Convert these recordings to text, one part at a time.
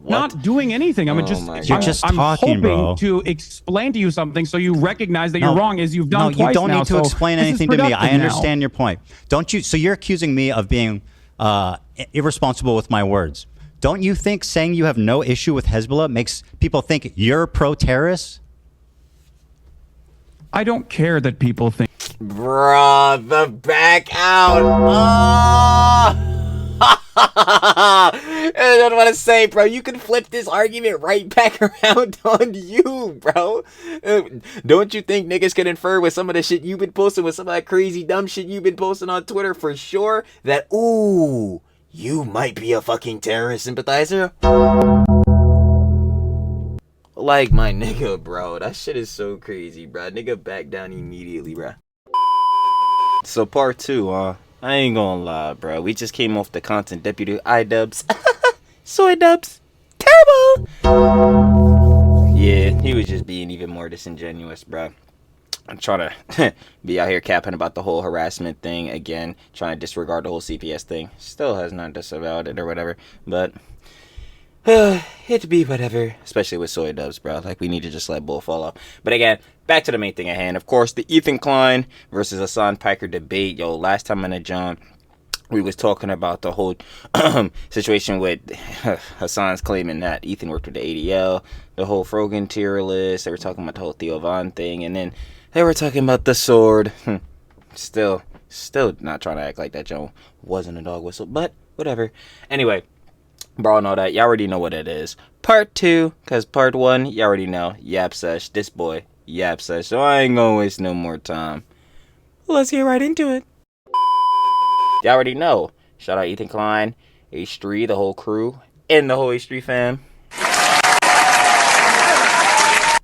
not doing anything. I'm You're just talking, bro. To explain to you something so you recognize that you're wrong, as you've done twice now. No, you don't need to explain anything to me. I understand your point. Don't you? So you're accusing me of being irresponsible with my words. Don't you think saying you have no issue with Hezbollah makes people think you're pro-terrorist? I don't care that people think. Bruh, the back out. I don't want to say, bro, you can flip this argument right back around on you, bro. Don't you think niggas can infer with some of the shit you've been posting, with some of that crazy dumb shit you've been posting on Twitter for sure, that, ooh, you might be a fucking terrorist sympathizer? Like, my nigga, bro, that shit is so crazy, bro. Nigga back down immediately, bro. So part 2, I ain't gonna lie, bro. We just came off the content deputy iDubbbz. Soy dubs. Terrible! Yeah, he was just being even more disingenuous, bro. I'm trying to be out here capping about the whole harassment thing again, trying to disregard the whole CPS thing. Still has not disavowed it or whatever, but it'd be whatever, especially with soy dubs, bro. Like, we need to just let bull fall off. But again, back to the main thing at hand. Of course, the Ethan Klein versus Hasan Piker debate. Yo, last time in the John, we was talking about the whole situation with Hasan's claiming that Ethan worked with the ADL, the whole Frogan tier list. They were talking about the whole Theo Von thing, and then they were talking about the sword. Still not trying to act like that Joe wasn't a dog whistle, but whatever. Anyway, bro, and all that, y'all already know what it is. Part 2, because part 1, y'all already know. Yap Sesh, this boy, Yap Sesh. So I ain't gonna waste no more time. Let's get right into it. Y'all already know. Shout out Ethan Klein, H3, the whole crew, and the whole H3 fam.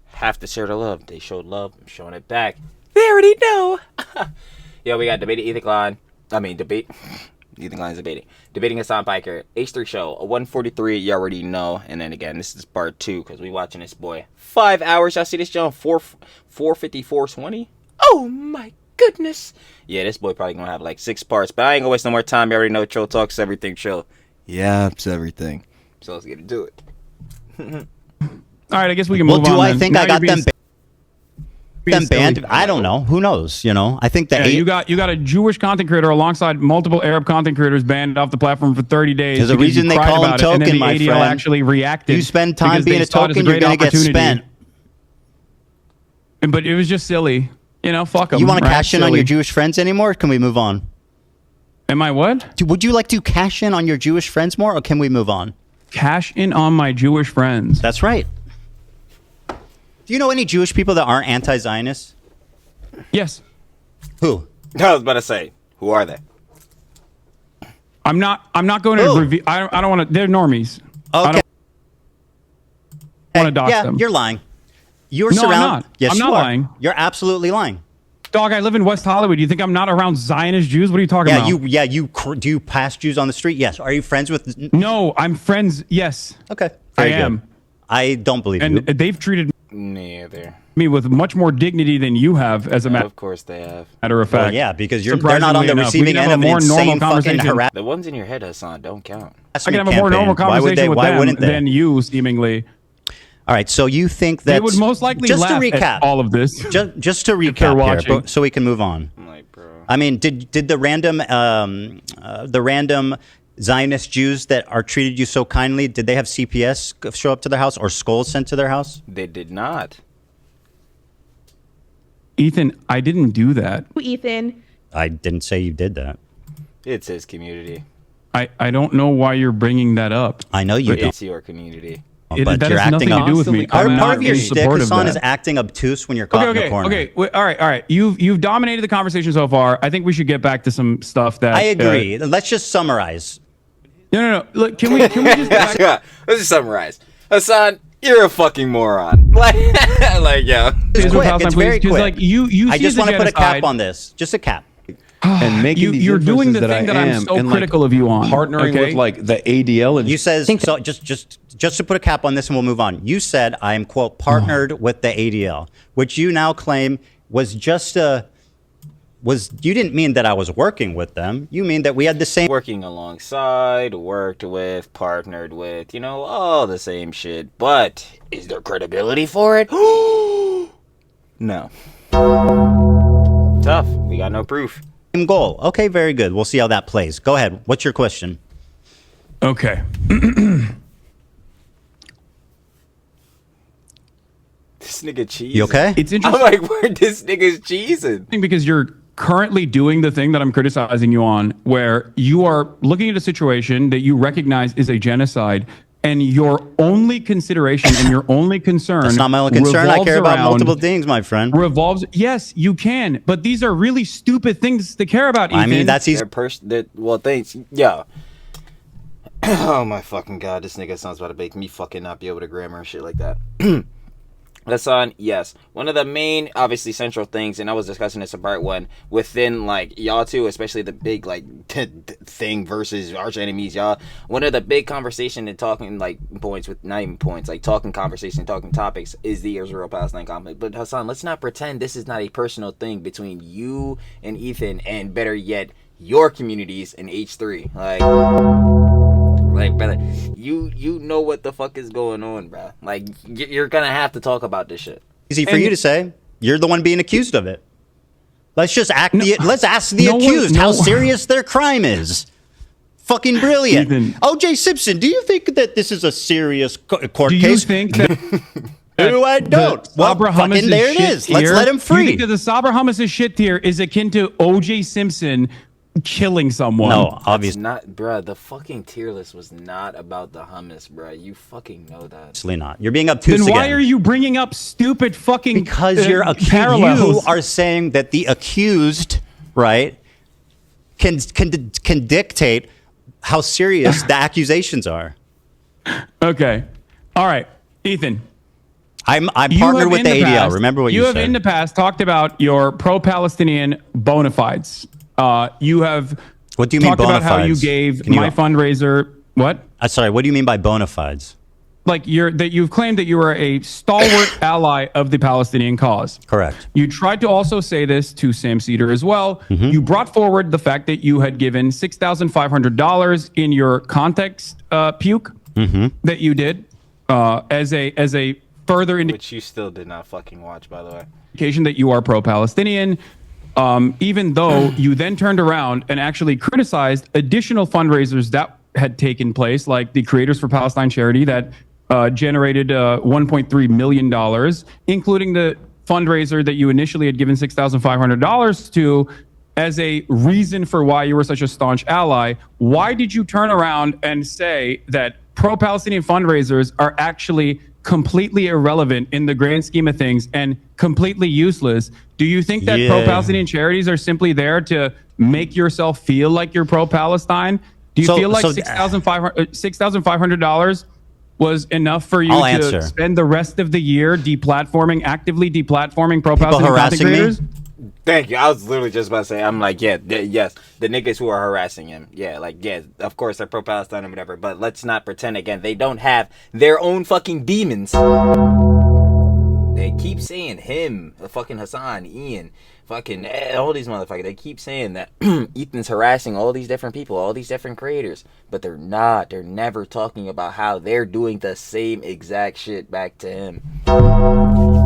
Have to share the love. They showed love. I'm showing it back. They already know. Yo, we got debating Ethan Klein. Ethan Klein's debating Hasan Piker. H3 show, a 143. You already know. And then again, this is part 2 because we watching this boy 5 hours. Y'all see this, John? 454.20. Oh my goodness. Yeah, this boy probably gonna have like 6 parts, but I ain't gonna waste no more time. You already know Trill Talks Everything. Trill yaps everything. So let's get into it. All right, I guess we can move on. Well, do I think now I got them banned? Silly. I don't know. Who knows? You know, I think that you got a Jewish content creator alongside multiple Arab content creators banned off the platform for 30 days. There's a reason they call him token, and then the my ADL friend. actually reacted. You spend time being a token, you're gonna get spent. But it was just silly. You know, fuck them. You want to cash in on your Jewish friends anymore? Or can we move on? Am I what? Would you like to cash in on your Jewish friends more, or can we move on? Cash in on my Jewish friends. That's right. Do you know any Jewish people that aren't anti-Zionists? Yes. Who? I was about to say, who are they? I'm not going to review. I don't want to. They're normies. Okay. I don't want to dox them. You're lying. You're no, surrounded. I'm not. Yes, I'm you not are. lying. You're absolutely lying. Dog, I live in West Hollywood. Do you think I'm not around Zionist Jews? What are you talking about? Do you pass Jews on the street? Yes. Are you friends with? No, I'm friends. Yes. Okay. I am. I don't believe you. And they've treated Neither. me with much more dignity than you have, as a matter Of course they have. of fact. Well, yeah, because they're not on the receiving end of an insane fucking harassment. The ones in your head, Hasan, don't count. I can have a more normal conversation with them than you, seemingly. All right, so you think that they would most likely just laugh to recap at all of this. Just to recap here, so we can move on. Like, bro. I mean, did the random Zionist Jews that are treated you so kindly, did they have CPS show up to their house or skulls sent to their house? They did not. Ethan, I didn't do that. Ethan. I didn't say you did that. It's his community. I don't know why you're bringing that up. I know you don't. It's your community. But you're acting to do with me. Part of your shtick, Hasan, is acting obtuse when you're caught in the corner. Okay. All right. You've dominated the conversation so far. I think we should get back to some stuff that I agree. Let's just summarize. No. Look, can we just Let's just summarize. Hasan, you're a fucking moron. Like yo. It's quick. It's very quick. Like, you I just want to put a cap on this. Just a cap. And making you're doing the thing that I'm so critical of you on. Partnering with like the ADL and you says so. Just to put a cap on this, and we'll move on. You said I am quote partnered with the ADL, which you now claim was just a you didn't mean that I was working with them. You mean that we had the same working alongside, worked with, partnered with, all the same shit. But is there credibility for it? No. Tough. We got no proof. goal. Okay, very good. We'll see how that plays. Go ahead. What's your question? Okay. This nigga cheesing. You okay? It's I'm interesting like, where this nigga's cheesing? because you're currently doing the thing that I'm criticizing you on, where you are looking at a situation that you recognize is a genocide, and your only consideration and your only concern. That's not my only concern. I care about multiple things, my friend. Yes, you can, but these are really stupid things to care about, Ethan. I mean, that's easy. Well, thanks. Yeah. Oh my fucking god, this nigga sounds about to make me fucking not be able to grammar and shit like that. Hasan, yes. One of the main, obviously, central things, and I was discussing this in part one, within, like, y'all two, especially the big, like, thing versus arch enemies, y'all. One of the big conversation and talking, like, points with, not even points, like, talking conversation, talking topics is the Israel-Palestine conflict. But, Hasan, let's not pretend this is not a personal thing between you and Ethan, and better yet, your communities and H3. Like, brother, you know what the fuck is going on, bro. Like, you're gonna have to talk about this shit. Easy for you to say. You're the one being accused of it. Let's just let's ask the accused how serious their crime is. Fucking brilliant. Ethan. O.J. Simpson, do you think that this is a serious court Do you case? think that... No, I don't. Well, fucking there it is. Let's let him free. You think that the Sabra Hummus' shit tier is akin to O.J. Simpson killing someone? No, obviously not, bruh. The fucking tier list was not about the hummus, bruh. You fucking know that. Obviously not. You're being obtuse Then why again. are you bringing up stupid fucking Because you're parallels? You are saying that the accused, right, can dictate how serious the accusations are. Okay. All right, Ethan. I'm partnered with the ADL. Remember what you said. You have in the past talked about your pro-Palestinian bona fides. You have what do you mean talked bona about how you fides? gave my fundraiser. What? Sorry, what do you mean by bona fides? Like you've claimed that you were a stalwart ally of the Palestinian cause. Correct. You tried to also say this to Sam Cedar as well. Mm-hmm. You brought forward the fact that you had given $6,500 in your context puke that you did as a further indication. Which you still did not fucking watch, by the way. Indication that you are pro-Palestinian. Even though you then turned around and actually criticized additional fundraisers that had taken place, like the Creators for Palestine charity that generated $1.3 million, including the fundraiser that you initially had given $6,500 to as a reason for why you were such a staunch ally. Why did you turn around and say that pro-Palestinian fundraisers are actually completely irrelevant in the grand scheme of things and completely useless? Do you think that pro-Palestinian charities are simply there to make yourself feel like you're pro-Palestine? Do you feel like $6,500 was enough for you to spend the rest of the year actively deplatforming pro-Palestinian content creators? Thank you. I was literally just about to say, I'm like, yes, the niggas who are harassing him. Yeah, like, yeah, of course they're pro-Palestine or whatever, but let's not pretend again. They don't have their own fucking demons. They keep saying him, fucking Hasan, Ian, fucking all these motherfuckers. They keep saying that Ethan's harassing all these different people, all these different creators, but they're not. They're never talking about how they're doing the same exact shit back to him.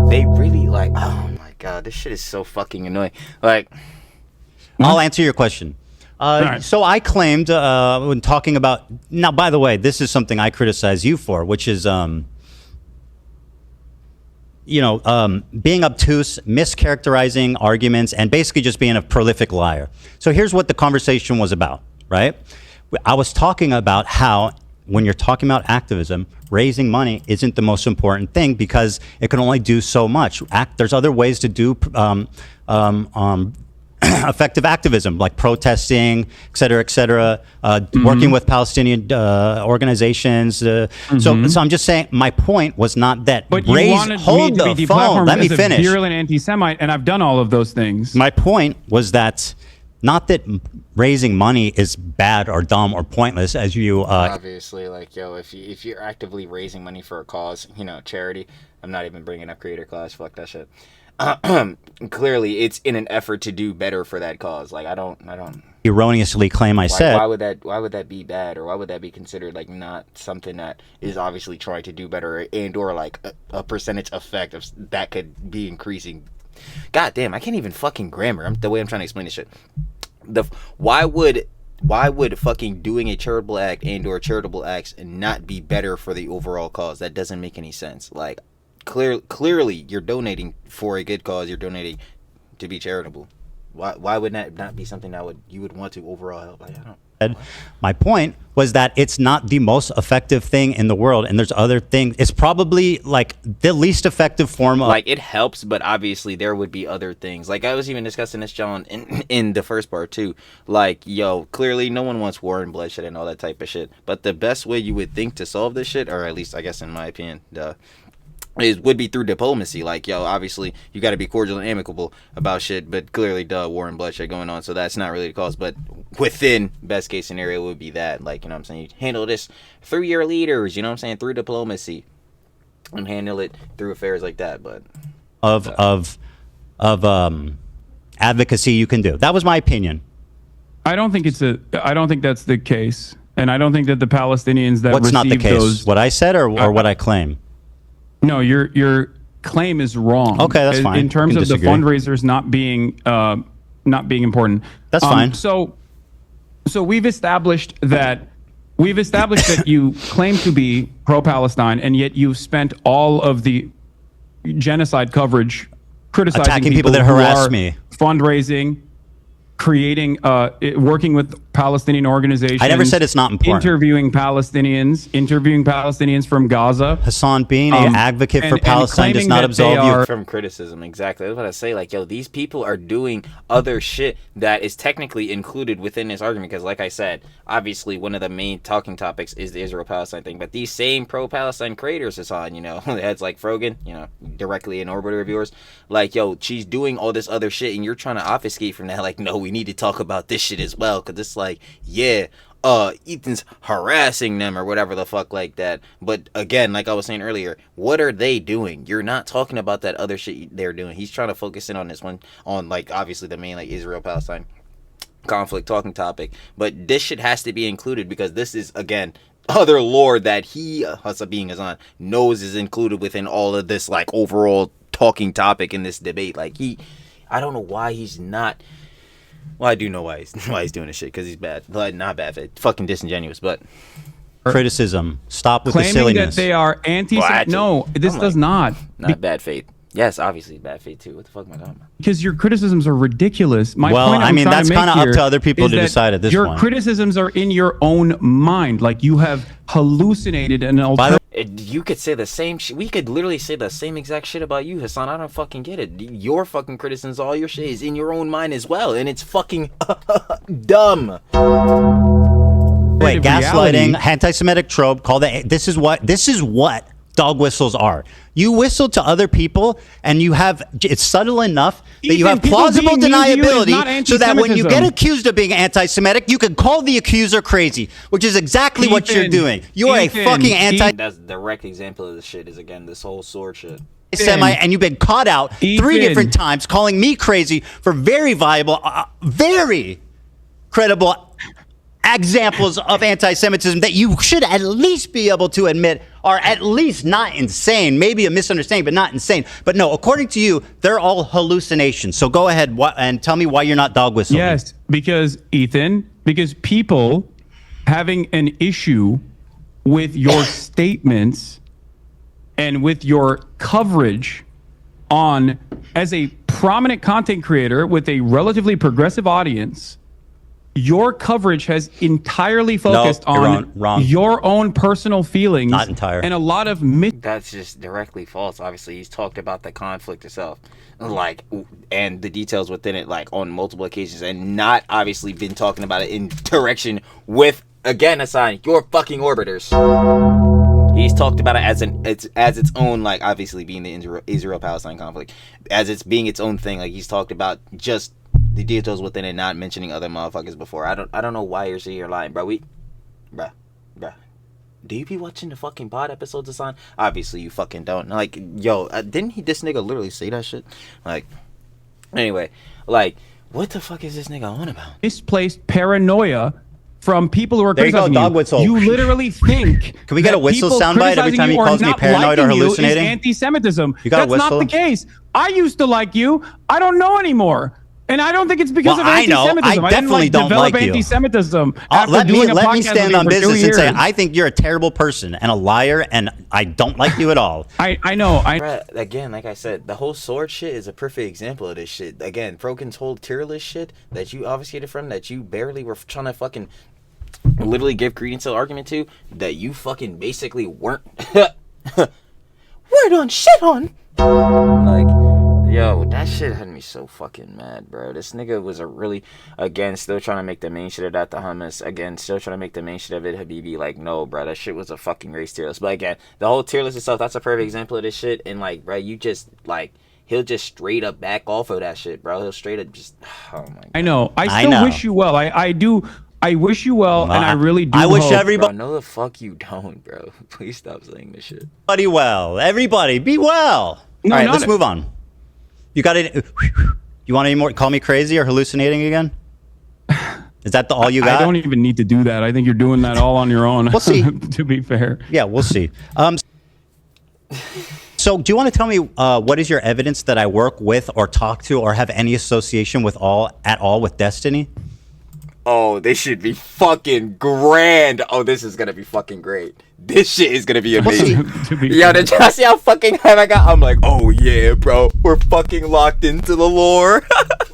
They really like, oh my god, this shit is so fucking annoying. Like, I'll answer your question. Right. So I claimed when talking about, now by the way, this is something I criticize you for, which is being obtuse, mischaracterizing arguments, and basically just being a prolific liar. So here's what the conversation was about, right? I was talking about how when you're talking about activism, raising money isn't the most important thing because it can only do so much. There's other ways to do effective activism, like protesting, et cetera, working with Palestinian organizations. So I'm just saying, my point was not that. But you wanted me to be phone. Let me finish. Virulent anti-Semite, and I've done all of those things. My point was that Not that raising money is bad or dumb or pointless, as you obviously, like, yo, if you're actively raising money for a cause, charity. I'm not even bringing up creator class. Fuck that shit. Clearly, it's in an effort to do better for that cause. Like, I don't erroneously claim I said. Why would that be bad, or why would that be considered like not something that is obviously trying to do better, and or like a percentage effect of that could be increasing? God damn, I can't even fucking grammar. The way I'm trying to explain this shit. Why would fucking doing a charitable act and or charitable acts not be better for the overall cause? That doesn't make any sense. Like, clearly you're donating for a good cause. You're donating to be charitable. Why would that not be something that you would want to overall help? Like, I don't. My point was that it's not the most effective thing in the world, and there's other things. It's probably like the least effective form of, like, it helps, but obviously there would be other things. Like, I was even discussing this, John, in the first part too. Like, yo, clearly no one wants war and bloodshed and all that type of shit. But the best way you would think to solve this shit, or at least I guess in my opinion, would be through diplomacy. Like, yo, obviously you got to be cordial and amicable about shit, but clearly war and bloodshed going on, so that's not really the cause. But within best case scenario would be that, like, you know what I'm saying, you handle this through your leaders, you know what I'm saying, through diplomacy, and handle it through affairs like that. But of advocacy you can do. That was my opinion. I don't think that's the case, and I don't think that the Palestinians that What's not the case? those, what I said or what I claim? No, your claim is wrong. Okay, that's fine. In terms of the fundraisers not being important. That's fine. So we've established that you claim to be pro-Palestine, and yet you've spent all of the genocide coverage criticizing attacking people that harass me, fundraising, creating, working with Palestinian organizations. I never said it's not important. Interviewing Palestinians from Gaza. Hasan, being an advocate for Palestine does not absolve you from criticism. Exactly. That's what I say. Like, yo, these people are doing other shit that is technically included within this argument. Because, like I said, obviously one of the main talking topics is the Israel-Palestine thing. But these same pro-Palestine creators, Hasan, heads like Frogan, directly an orbiter of yours, like, yo, she's doing all this other shit, and you're trying to obfuscate from that. Like, no, we need to talk about this shit as well, because it's like, yeah, Ethan's harassing them or whatever the fuck like that. But again, like I was saying earlier, what are they doing? You're not talking about that other shit they're doing. He's trying to focus in on this one, on, like, obviously the main, like, Israel-Palestine conflict talking topic. But this shit has to be included, because this is, again, other lore that he, Hasan, knows is included within all of this, like, overall talking topic in this debate. Like, I don't know why he's not. Well, I do know why he's doing this shit, because he's bad. But not bad, fucking disingenuous. But criticism. Stop with claiming the silliness. That they are anti-Semitic. No, this does not. Not bad faith. Yes, obviously bad faith too. What the fuck am I talking about? Because your criticisms are ridiculous. Well, I mean, that's kind of up to other people to decide at this point. Your criticisms are in your own mind. Like, you have hallucinated an alternative. You could say the same shit. We could literally say the same exact shit about you, Hasan. I don't fucking get it. Your fucking criticisms, all your shit is in your own mind as well, and it's fucking dumb. Wait, gaslighting, anti-Semitic trope. This is what dog whistles are. You whistle to other people, and it's subtle enough that you have plausible deniability, so that when you get accused of being anti-Semitic, you can call the accuser crazy, which is exactly what you're doing. You are a fucking That's the direct example of this shit. Is, again, this whole sword shit. Semite, and you've been caught out 3 different times calling me crazy for very viable, very credible examples of anti-Semitism that you should at least be able to admit are at least not insane. Maybe a misunderstanding, but not insane. But no, according to you, they're all hallucinations. So go ahead and tell me why you're not dog whistling. Yes, because people having an issue with your statements and with your coverage on, as a prominent content creator with a relatively progressive audience, your coverage has entirely focused on wrong. Your own personal feelings. Not entire. And a lot of That's just directly false. Obviously, he's talked about the conflict itself, like, and the details within it, like, on multiple occasions, and not obviously been talking about it in direction with, again, Hasan, your fucking orbiters. He's talked about it as its own, like, obviously being the Israel-Palestine conflict, as it's being its own thing. Like, he's talked about just the details within it, not mentioning other motherfuckers before. I don't know why you're sitting here lying, bro. Bruh. Do you be watching the fucking pod episodes, Hasan? Obviously, you fucking don't. Like, yo, didn't this nigga literally say that shit? Like, anyway, like, what the fuck is this nigga on about? Misplaced paranoia from people who are There you go, criticizing dog whistle. You literally think. Can we get a whistle people soundbite every criticizing time he you or calls me not paranoid or liking you is hallucinating? anti-Semitism. You got a That's not whistle? the case. I used to like you. I don't know anymore. And I don't think it's because Well, of I know. anti-Semitism. I definitely didn't don't develop like you. anti-Semitism. Let me podcast stand with on you for 2 business and say years. I think you're a terrible person and a liar, and I don't like you at all. I know. Bruh, again, like I said, the whole sword shit is a perfect example of this shit. Again, Prokin's whole tier list shit that you obfuscated from, that you barely were trying to fucking literally give credence to the argument to, that you fucking basically weren't on shit on. Like, yo, that shit had me so fucking mad, bro. This nigga was again, still trying to make the main shit of that the hummus. Again, still trying to make the main shit of it Habibi. Like, no, bro, that shit was a fucking race tier list. But again, the whole tier list itself, that's a perfect example of this shit. And like, bro, you just, like, he'll just straight up back off of that shit, bro. He'll straight up just, oh my God. I know. I still wish you well. I do. I wish you well, and I really do. I wish hope. everybody. Bro, no the fuck you don't, bro. Please stop saying this shit. Everybody well. Everybody be well. No, all right, not let's it. move on. You got it. You want any more? Call me crazy or hallucinating again? Is that all you got? I don't even need to do that. I think you're doing that all on your own. We'll see. To be fair. Yeah, we'll see. So do you want to tell me what is your evidence that I work with or talk to or have any association with at all with Destiny? Oh, this should be fucking grand. Oh, this is gonna be fucking great. This shit is gonna be amazing. Yo, did y'all see how fucking hype I got? I'm like, oh yeah, bro. We're fucking locked into the lore.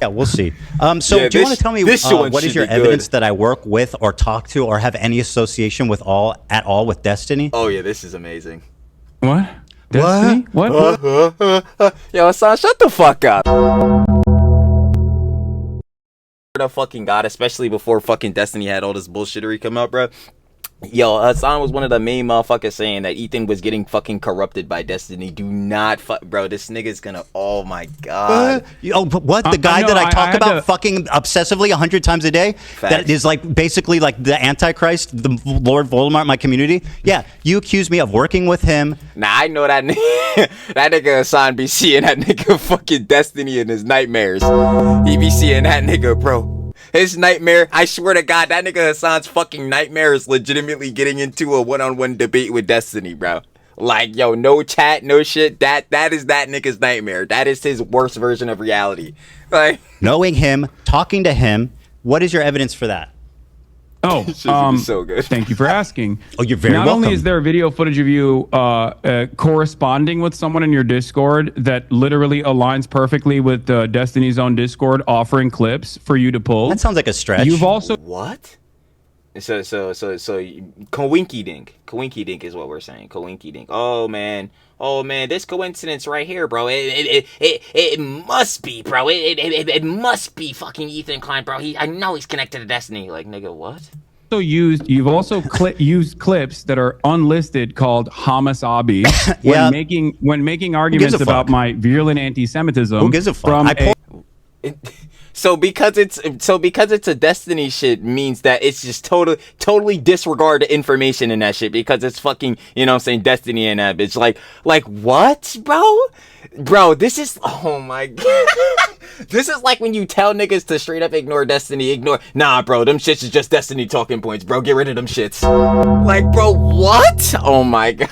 Yeah, we'll see. So Yeah, do you want to tell me what is your be evidence good. that I work with or talk to or have any association with at all with Destiny? Oh yeah, this is amazing. What? Destiny? What? Yo, Hasan, shut the fuck up. The fucking God, especially before fucking Destiny had all this bullshittery come out, bro. Yo, Hasan was one of the main motherfuckers saying that Ethan was getting fucking corrupted by Destiny. Do not bro, this nigga's gonna, oh my God. What? The guy that I talk about fucking obsessively 100 times a day? Facts. That is like basically like the Antichrist, the Lord Voldemort in my community? Yeah, you accuse me of working with him. Nah, I know that nigga. That nigga Hasan be seeing that nigga fucking Destiny in his nightmares. He be seeing that nigga, bro. His nightmare, I swear to God, that nigga Hasan's fucking nightmare is legitimately getting into a one-on-one debate with Destiny, bro. Like, yo, no chat, no shit. That is that nigga's nightmare. That is his worst version of reality. Like, knowing him, talking to him, what is your evidence for that? Oh, so good. Thank you for asking. Oh, you're very Not welcome. only is there video footage of you corresponding with someone in your Discord that literally aligns perfectly with Destiny's own Discord, offering clips for you to pull. That sounds like a stretch. You've also what? So coinky dink is what we're saying. Coinky dink. Oh man, this coincidence right here, bro. It must be, bro. It must be fucking Ethan Klein, bro. I know he's connected to Destiny. Like, nigga, what? You've also used clips that are unlisted called Hamasabi Yeah. when making arguments about my virulent anti-Semitism. Who gives a fuck? So because it's a Destiny shit means that it's just totally disregard the information in that shit because it's fucking, you know what I'm saying, Destiny and that bitch. Like what, bro? Bro, this is, oh my God. This is like when you tell niggas to straight up ignore Destiny, nah, bro, them shits is just Destiny talking points, bro. Get rid of them shits. Like, bro, what? Oh my God.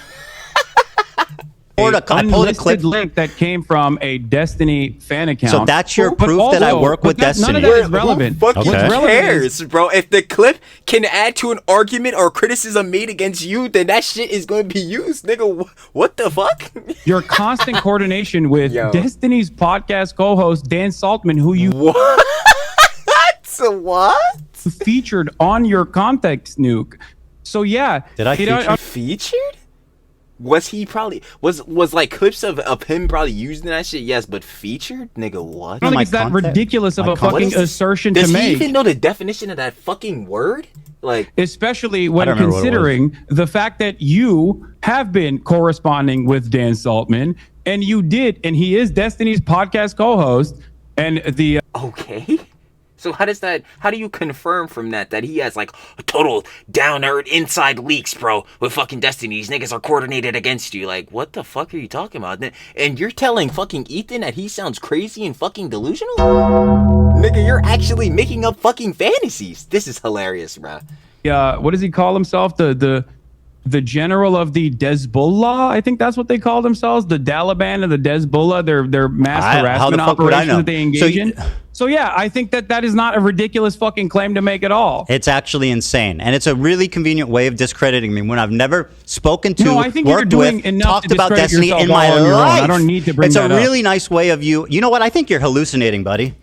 I pulled a clip link that came from a Destiny fan account. So that's your proof that I work with Destiny. None of that is relevant. Who fucking cares, bro? If the clip can add to an argument or criticism made against you, then that shit is going to be used, nigga. What the fuck? Your constant coordination with Destiny's podcast co-host Dan Saltman, who you what? featured on your context nuke. So yeah, did I featured? Was he probably was like clips of him probably using that shit? Yes, but featured, nigga, what? I don't think it's that ridiculous of a fucking assertion to make. Does he even know the definition of that fucking word? Like, especially when considering the fact that you have been corresponding with Dan Saltman, and you did, and he is Destiny's podcast co-host, and the okay. So how do you confirm from that he has like a total down-earth inside leaks, bro, with fucking Destiny? These niggas are coordinated against you. Like, what the fuck are you talking about? And you're telling fucking Ethan that he sounds crazy and fucking delusional? Nigga, you're actually making up fucking fantasies. This is hilarious, bro. Yeah, what does he call himself? The general of the Hezbollah, I think that's what they call themselves. The Taliban of the Hezbollah. Their mass harassment operations that they engage in. So yeah, I think that is not a ridiculous fucking claim to make at all. It's actually insane, and it's a really convenient way of discrediting me when I've never spoken to, I think worked you're doing with, enough talked to about discredit Destiny yourself in my all on your own. life. I don't need to bring it's that a up. really nice way of you. You know what? I think you're hallucinating, buddy.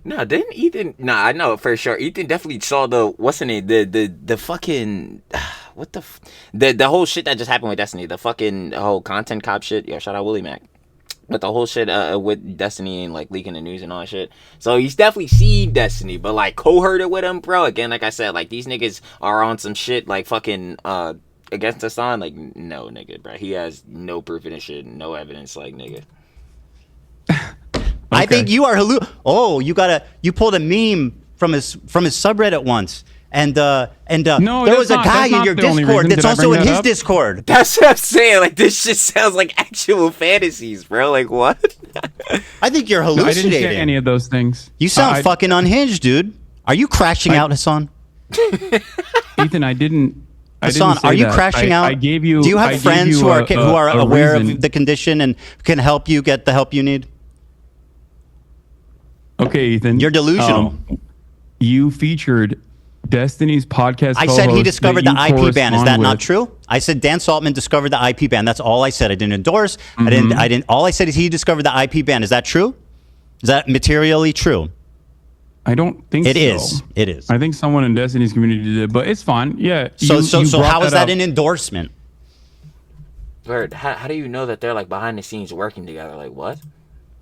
No, didn't Ethan? Nah, I know for sure. Ethan definitely saw what's the name? The fucking what the whole shit that just happened with Destiny. The fucking whole content cop shit. Yo, shout out Willie Mac. But the whole shit with Destiny and like leaking the news and all that shit. So he's definitely seen Destiny, but like cohort it with him, bro. Again, like I said, like these niggas are on some shit like fucking against Hasan. Like no, nigga, bro. He has no proof of this shit, no evidence. Like nigga. I think you are you pulled a meme from his subreddit once. And there was a guy in your Discord that's also in his Discord. That's what I'm saying. Like this shit sounds like actual fantasies, bro. Like what? I think you're No, I hallucinating. didn't say any of those things. You sound fucking unhinged, dude. Are you crashing out, Hasan? Ethan, I didn't. Hasan, are you crashing out? I gave you. Do you have friends who are aware of the condition and can help you get the help you need? Okay, Ethan. You're delusional. You featured Destiny's podcast. I said he discovered the IP ban. Is that not true? I said Dan Saltman discovered the IP ban. That's all I said. I didn't endorse. I didn't. All I said is he discovered the IP ban. Is that true? Is that materially true? I don't think it so. is. It is. I think someone in Destiny's community did, but it's fine. Yeah. So how is that an endorsement? Bird, how do you know that they're like behind the scenes working together? Like what?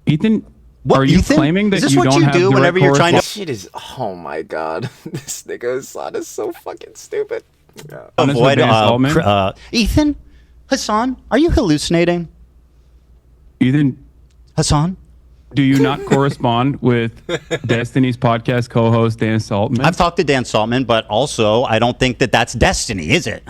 Ethan, are you claiming that is this you what don't you have do whenever you're trying to? Shit is. Oh my god, this nigga Hasan is so fucking stupid. Yeah. Avoid Ethan, Hasan, are you hallucinating? Ethan, Hasan, do you not correspond with Destiny's podcast co-host Dan Saltman? I've talked to Dan Saltman, but also I don't think that that's Destiny, is it?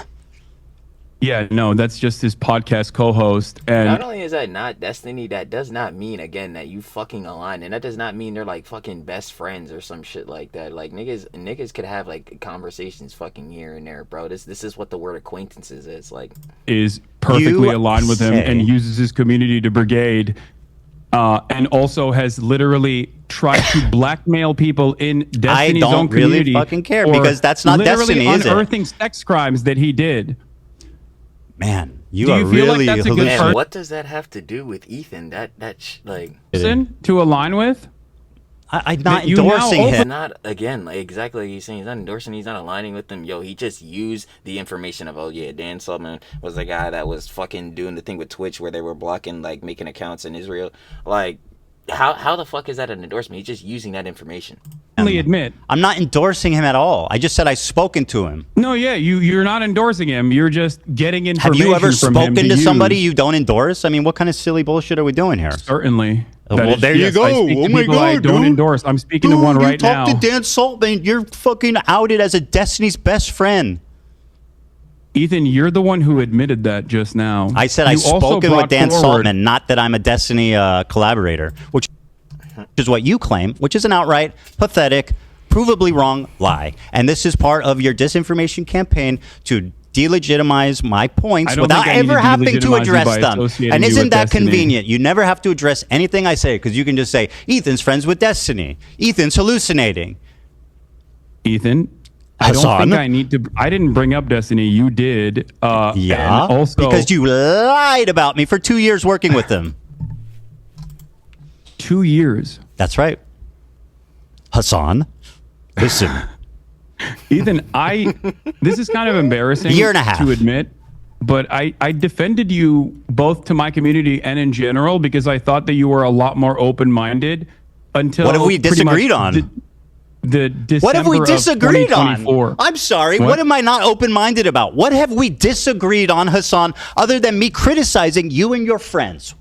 Yeah, no, that's just his podcast co-host. And not only is that not Destiny, that does not mean again that you fucking align, and that does not mean they're like fucking best friends or some shit like that. Like niggas could have like conversations fucking here and there, bro. This is what the word acquaintances is like. Is perfectly aligned with him and uses his community to brigade, and also has literally tried to blackmail people in Destiny's own community. I don't really fucking care because that's not Destiny, is it? Unearthing sex crimes that he did. Man, you are really like that's a good man, what does that have to do with Ethan? Like to align with? I'm not endorsing him. Not again, like exactly like he's saying. He's not endorsing. He's not aligning with them. Yo, he just used the information of Dan Saltman was the guy that was fucking doing the thing with Twitch where they were blocking like making accounts in Israel. Like, how the fuck is that an endorsement? He's just using that information. Admit I'm not endorsing him at all. I just said I've spoken to him. No, yeah, you're not endorsing him. You're just getting information. Have you ever from spoken him to somebody you don't endorse? I mean, what kind of silly bullshit are we doing here? Certainly. Well, there you go. Oh my god, I don't endorse. I'm speaking to one right now. You talk to Dan Saltman. You're fucking outed as a Destiny's best friend. Ethan, you're the one who admitted that just now. I said I've spoken with Dan Saltman, not that I'm a Destiny collaborator, which is what you claim, which is an outright pathetic, provably wrong lie. And this is part of your disinformation campaign to delegitimize my points without ever having to address them. And isn't that convenient? You never have to address anything I say because you can just say, Ethan's friends with Destiny. Ethan's hallucinating. Ethan, I don't think I need to. I didn't bring up Destiny. You did. Yeah. And also, because you lied about me for 2 years working with them. 2 years. That's right. Hasan, listen. Ethan, this is kind of embarrassing year and a half to admit, but I defended you both to my community and in general because I thought that you were a lot more open-minded until what have we disagreed on? The December what have we disagreed on? I'm sorry. What am I not open-minded about? What have we disagreed on, Hasan, other than me criticizing you and your friends?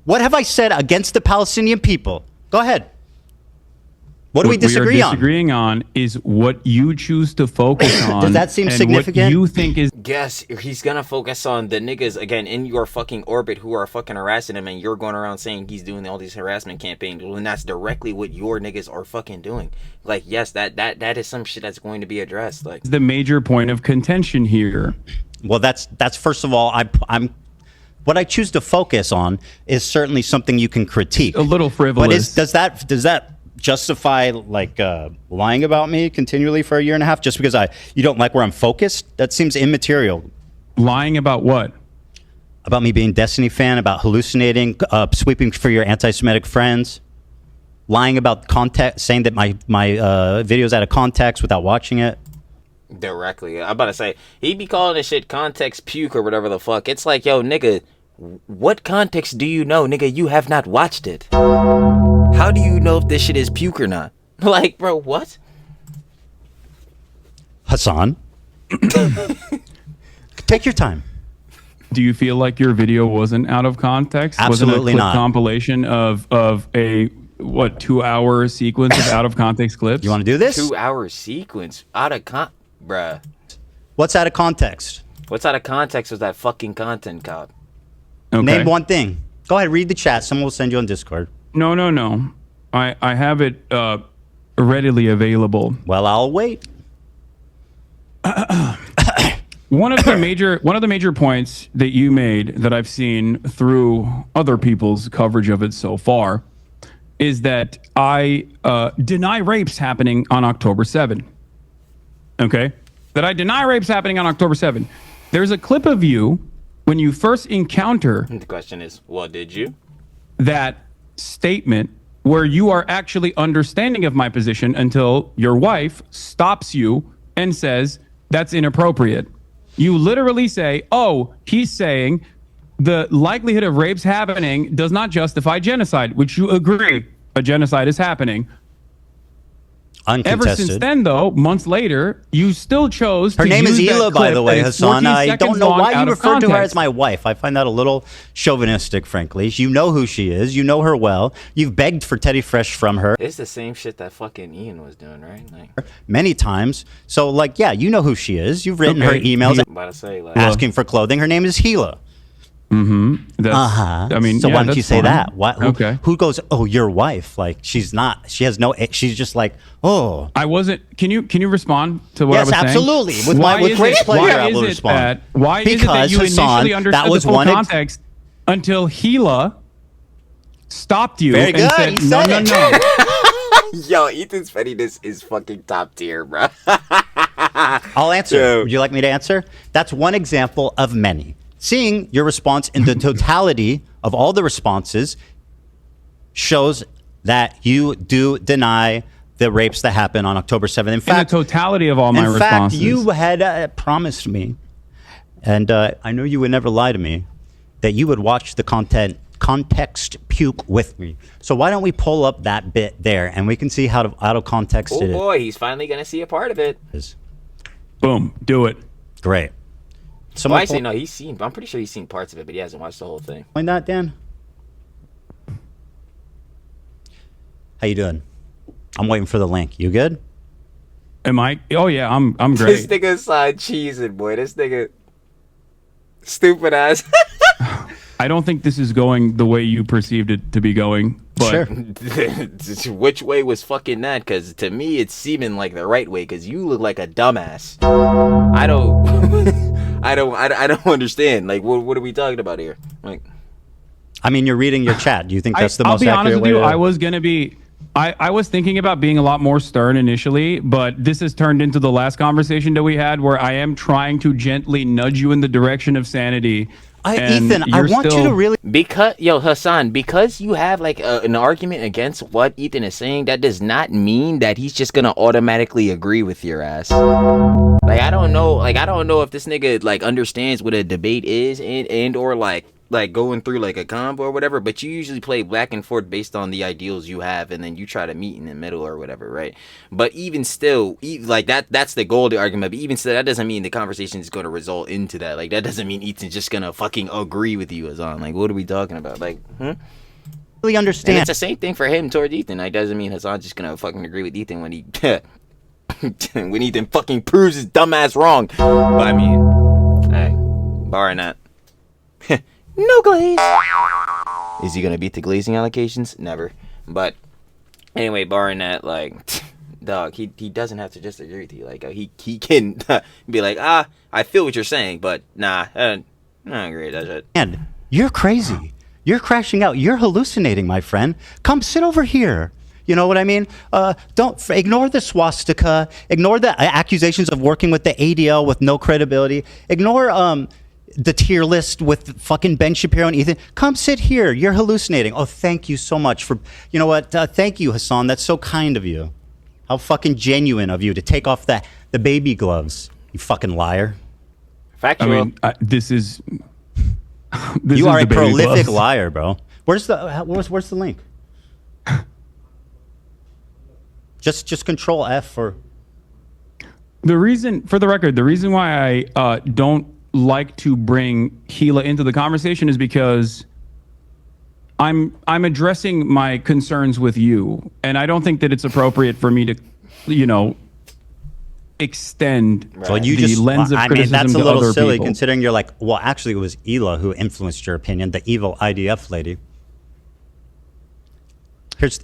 What have I said against the Palestinian people? Go ahead. What do we disagree on? What we are disagreeing on is what you choose to focus on. Does that seem and significant? What you think is... Guess he's gonna focus on the niggas again in your fucking orbit who are fucking harassing him, and you're going around saying he's doing all these harassment campaigns when that's directly what your niggas are fucking doing. Like, yes, that is some shit that's going to be addressed. Like, the major point of contention here. Well, that's first of all, I'm what I choose to focus on is certainly something you can critique. A little frivolous. But does that justify like lying about me continually for a year and a half just because you don't like where I'm focused? That seems immaterial. Lying about what? About me being a Destiny fan, about hallucinating, sweeping for your anti-Semitic friends, lying about context, saying that my video's out of context without watching it. Directly. I'm about to say, he be calling this shit context puke or whatever the fuck. It's like, yo, nigga, what context do you know? Nigga, you have not watched it. How do you know if this shit is puke or not? Like, bro, what? Hasan, take your time. Do you feel like your video wasn't out of context? Absolutely wasn't a clip not. Compilation of a 2-hour sequence of out of context clips? You want to do this? 2-hour sequence out of bruh. What's out of context? What's out of context was that fucking content cop. Okay. Name one thing. Go ahead, read the chat. Someone will send you on Discord. No. I have it readily available. Well, I'll wait. One of the major points that you made that I've seen through other people's coverage of it so far is that I deny rapes happening on October 7. Okay? That I deny rapes happening on October 7. There's a clip of you when you first encounter... The question is, well, did you? ...that statement where you are actually understanding of my position until your wife stops you and says, that's inappropriate. You literally say, oh, he's saying the likelihood of rapes happening does not justify genocide, which you agree a genocide is happening. Uncontested. Ever since then, though, months later, you still chose Her to name use is that Hila, by clip the way, that is Hasan. 14 I don't seconds know long why out you of referred to her context. as my wife. I find that a little chauvinistic, frankly. You know who she is. You know her well. You've begged for Teddy Fresh from her It's the same shit that fucking Ian was doing, right? Like, many times. So, like, yeah, you know who she is. You've written her Okay. emails I'm about to say, like, asking for clothing. Her name is Hila. That's, I mean, so yeah, why don't that's you say fine. that? Why, Okay. Who goes, oh, your wife? Like, she's not. She has no. She's just like, oh. I wasn't. Can you respond to what I Yes, was saying? absolutely. With Why great is it- pleasure, why I is will it respond. why is it that Because, you Hasan, initially that understood was the full one ex- context until Gila stopped you Very and good, said, he no, said no, it. no. yo, Ethan's pettiness is fucking top tier, bro. I'll answer. Yeah. Would you like me to answer? That's one example of many. Seeing your response in the totality of all the responses shows that you do deny the rapes that happened on October 7th. In In fact, the totality of all my in responses. fact, you had promised me, and I know you would never lie to me, that you would watch the context puke with me. So why don't we pull up that bit there, and we can see how out of context Oh it boy, he's finally gonna see a part of it. is. Boom, do it. Great. Well, Someone actually, no, I'm pretty sure he's seen parts of it, but he hasn't watched the whole thing. find that, Dan? How you doing? I'm waiting for the link. You good? Am I? Oh yeah, I'm This great. nigga side cheesing, boy. This nigga stupid ass. I don't think this is going the way you perceived it to be going. But Sure. Which way was fucking that? Because to me, it's seeming like the right way. Because you look like a dumbass. I don't, I don't understand. Like, what are we talking about here? Like, I mean, you're reading your chat. Do you think that's the I'll most be accurate honest with way you. to... I was gonna be. I was thinking about being a lot more stern initially, but this has turned into the last conversation that we had, where I am trying to gently nudge you in the direction of sanity. and Ethan, I you're want you still- to really... because Hasan, because you have like an argument against what Ethan is saying, that does not mean that he's just gonna automatically agree with your ass. Like, I don't know if this nigga like understands what a debate is and or like going through like a combo or whatever, but you usually play back and forth based on the ideals you have, and then you try to meet in the middle or whatever, right? But even still, like that's the goal of the argument, but even still, that doesn't mean the conversation is going to result into that. Like, that doesn't mean Ethan's just gonna fucking agree with you, Hasan. Like, what are we talking about? Like, really understand. And it's the same thing for him towards Ethan. That doesn't mean Hasan's just gonna fucking agree with Ethan when he when Ethan fucking proves his dumbass wrong. But I mean, hey, barring that, no glaze. Is he gonna beat the glazing allocations? Never. But anyway, barring that, like, dog, he doesn't have to just agree with you. Like, he can be like, I feel what you're saying, but nah, I don't agree with that shit. And you're crazy. You're crashing out. You're hallucinating, my friend. Come sit over here. You know what I mean? Don't ignore the swastika. Ignore the accusations of working with the ADL with no credibility. Ignore the tier list with fucking Ben Shapiro and Ethan. Come sit here. You're hallucinating. Oh, thank you so much for. You know what? Thank you, Hasan. That's so kind of you. How fucking genuine of you to take off the baby gloves. You fucking liar. Factual. I mean, this is. This You is are the a baby prolific gloves. liar, bro. Where's the link? Just control F for. The reason, for the record, the reason why I don't like to bring Gila into the conversation is because I'm addressing my concerns with you, and I don't think that it's appropriate for me to, extend So you the lens of I mean, criticism that's a to little other silly people. considering you're like, well, actually, it was Hila who influenced your opinion, the evil IDF lady.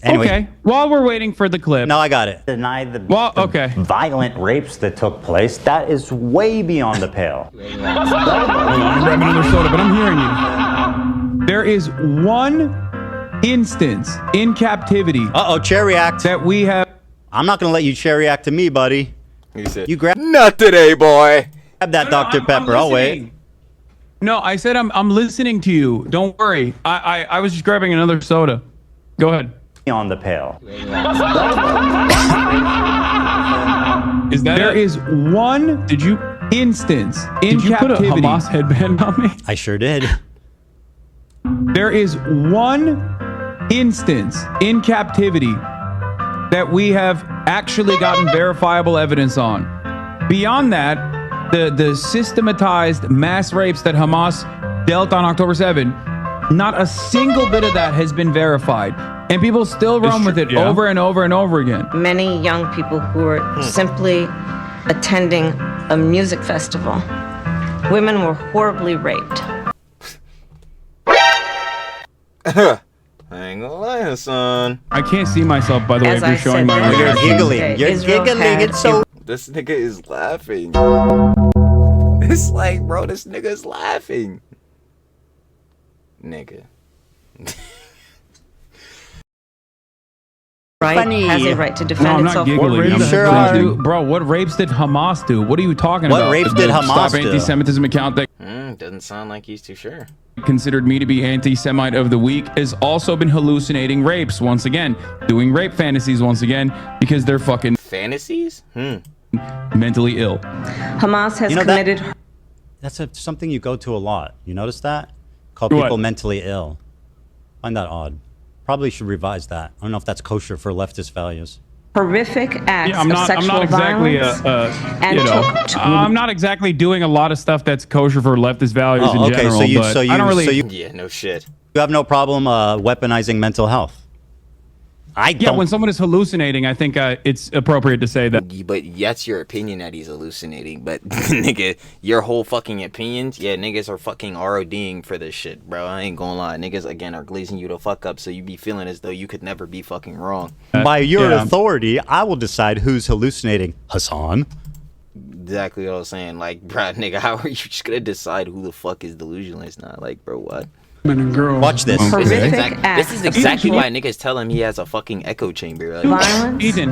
Anyway. Okay, while we're waiting for the clip. No, I got it. Deny the Okay. violent rapes that took place. That is way beyond the pale. Hold on, I'm grabbing another soda, but I'm hearing you. There is one instance in captivity Cherry Act. that we have. I'm not going to let you cherry act to me, buddy. He said, You grab not today, boy. that Dr. Pepper. I'll wait. listening. No, I said I'm listening to you. Don't worry. I was just grabbing another soda. Go ahead. Beyond the pale. Is that there is one instance in captivity. Did you put a Hamas headband on me? I sure did. There is one instance in captivity that we have actually gotten verifiable evidence on. Beyond that, the systematized mass rapes that Hamas dealt on October 7, not a single bit of that has been verified. And people still run with it over and over and over again. Many young people who were simply attending a music festival. Women were horribly raped. I ain't gonna lie, son. I can't see myself, by the way, As if you're I showing said, my that You're reaction. giggling. You're Israel giggling. had It's so. This nigga is laughing. It's like, bro, this nigga is laughing. Nigga. Right, has a right to No, defend I'm itself. not giggling. I'm sure actually are. bro, what rapes did Hamas do? What are you talking What about? rapes The did Hamas Stop do? Anti-Semitism account that Doesn't sound like he's too sure. considered me to be anti-Semite of the week has also been hallucinating rapes once again, doing rape fantasies once again because they're fucking Fantasies? mentally ill. Hamas has You know that- committed That's something you go to a lot. You notice that? Call What? people mentally ill. Find that odd. Probably should revise that. I don't know if that's kosher for leftist values. horrific acts Yeah, I'm of not sexual exactly violence. and took- I'm not exactly doing a lot of stuff that's kosher for leftist values in Oh, okay. general, but I don't really. Yeah, no shit. You have no problem weaponizing mental health. I Yeah, don't. when someone is hallucinating, I think it's appropriate to say that. But that's your opinion that he's hallucinating. But nigga, your whole fucking opinions, yeah, niggas are fucking RODing for this shit, bro. I ain't gonna lie. Niggas again are glazing you the fuck up, so you be feeling as though you could never be fucking wrong. By your Yeah. authority, I will decide who's hallucinating. Hasan. Exactly what I was saying. Like, bro, nigga, how are you just gonna decide who the fuck is delusional? It's not like, bro, what? And girls. Watch this. horrific This acts is of exactly sexual why niggas tell him he has a fucking echo chamber. Like, violence Ethan.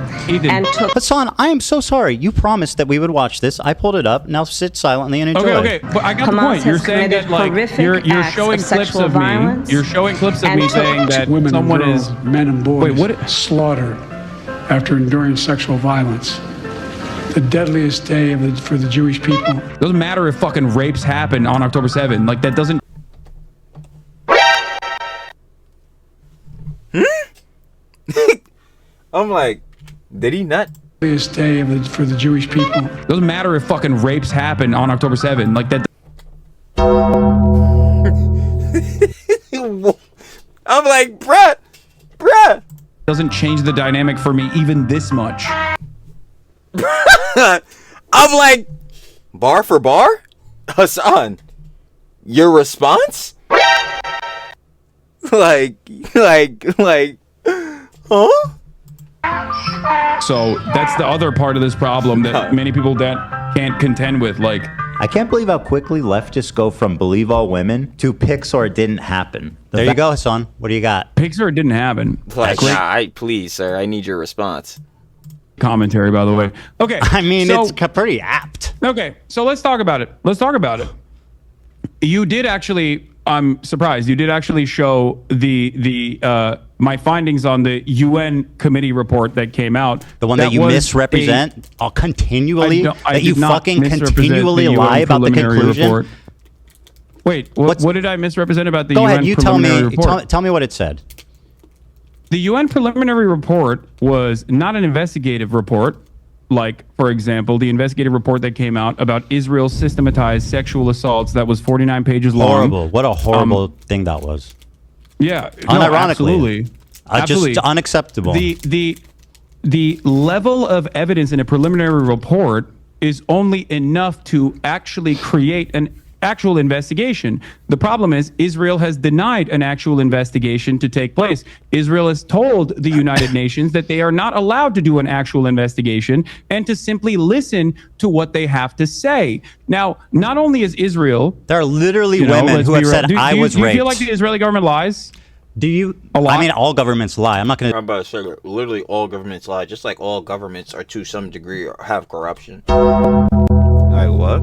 and took Hasan, I am so sorry. You promised that we would watch this. I pulled it up. Now sit silently and enjoy. Okay, but I got the Hamas point. You're has saying that committed like horrific you're acts showing of clips sexual of me. violence You're showing clips of and me took saying that Women someone and girls, is. men and boys Wait, what? slaughtered after enduring sexual violence. The deadliest day for the Jewish people. Doesn't matter if fucking rapes happen on October 7. Like that doesn't. I'm like, did he not? Deadliest day for the Jewish people. Doesn't matter if fucking rapes happen on October 7. Like that. I'm I'm like, bruh. Doesn't change the dynamic for me even this much. I'm like, bar for bar? Hasan, your response? like, huh? So that's the other part of this problem that many people that can't contend with. Like, I can't believe how quickly leftists go from believe all women to Pixar didn't happen. There you go, Hasan. What do you got? Pixar didn't happen. Like, please, sir, I need your response. Commentary, by the way. Okay. I mean, so, it's pretty apt. Okay, so let's talk about it. You did actually, I'm surprised, you did actually show my findings on the UN committee report that came out. The one that you misrepresent continually? That you fucking continually lie about the conclusion? Report. Wait, what did I misrepresent about the UN preliminary report? Go ahead, tell me what it said. The UN preliminary report was not an investigative report, like, for example, the investigative report that came out about Israel's systematized sexual assaults that was 49 pages long. Horrible. What a horrible thing that was. Yeah. Unironically. Absolutely. Just unacceptable. The level of evidence in a preliminary report is only enough to actually create an actual investigation. The problem is Israel has denied an actual investigation to take place. Israel has told the United Nations that they are not allowed to do an actual investigation and to simply listen to what they have to say. Now, not only is Israel... There are literally women who have said, I was raped. Do you feel like the Israeli government lies? Do you? I mean, all governments lie. I'm not going to... I'm about to say, literally all governments lie, just like all governments are to some degree have corruption. Like what?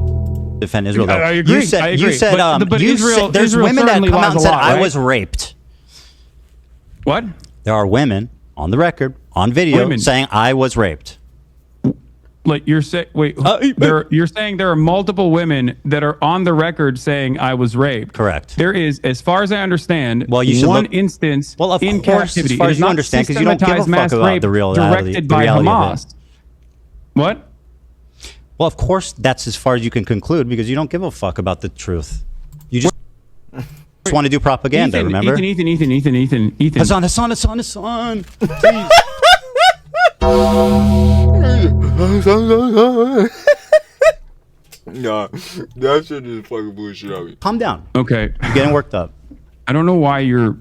Defend Israel. I agree. You said, I agree. But Israel, there's Israel women that come out and said, right? I was raped. What? There are women on the record, on video, saying I was raped. Like you're saying, you're saying there are multiple women that are on the record saying I was raped. Correct. There is, as far as I understand, you one instance of in course, captivity. as far as you understand, because you don't give a fuck about the reality, directed by Hamas. What? Well, of course, that's as far as you can conclude because you don't give a fuck about the truth. You just want to do propaganda, remember? Ethan. Hasan. Please. Nah, that shit is fucking bullshit on me. Calm down. Okay. You're getting worked up. I don't know why you're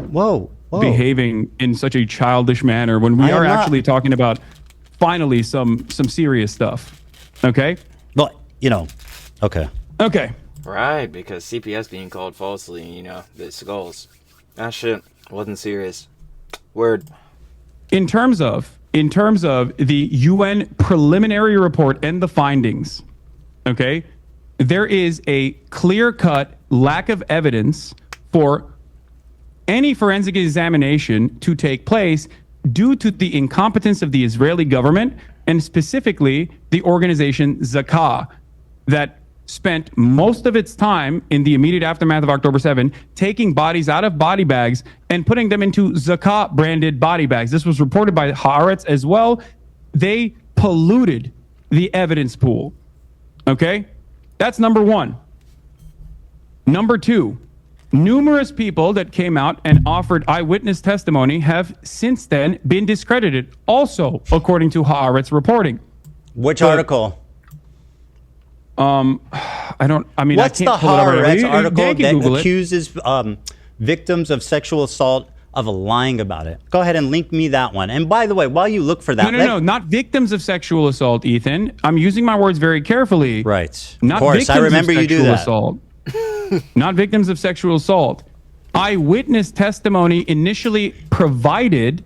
Whoa. behaving in such a childish manner when we are actually talking about finally some serious stuff. Okay? Well, okay. Okay. Right, because CPS being called falsely, the skulls. That shit wasn't serious. Word. In terms of the UN preliminary report and the findings, okay, there is a clear-cut lack of evidence for any forensic examination to take place due to the incompetence of the Israeli government and specifically the organization Zakah that spent most of its time in the immediate aftermath of October 7 taking bodies out of body bags and putting them into Zakah branded body bags. This was reported by Haaretz as well. They polluted the evidence pool. Okay? That's number one. Number two, numerous people that came out and offered eyewitness testimony have since then been discredited, also according to Haaretz reporting. Which article? What's the Haaretz article that accuses victims of sexual assault of lying about it? Go ahead and link me that one. And by the way, while you look for that... No, not victims of sexual assault, Ethan. I'm using my words very carefully. Right. Not of course, victims I remember of you do sexual that. assault. Not victims of sexual assault. Eyewitness testimony initially provided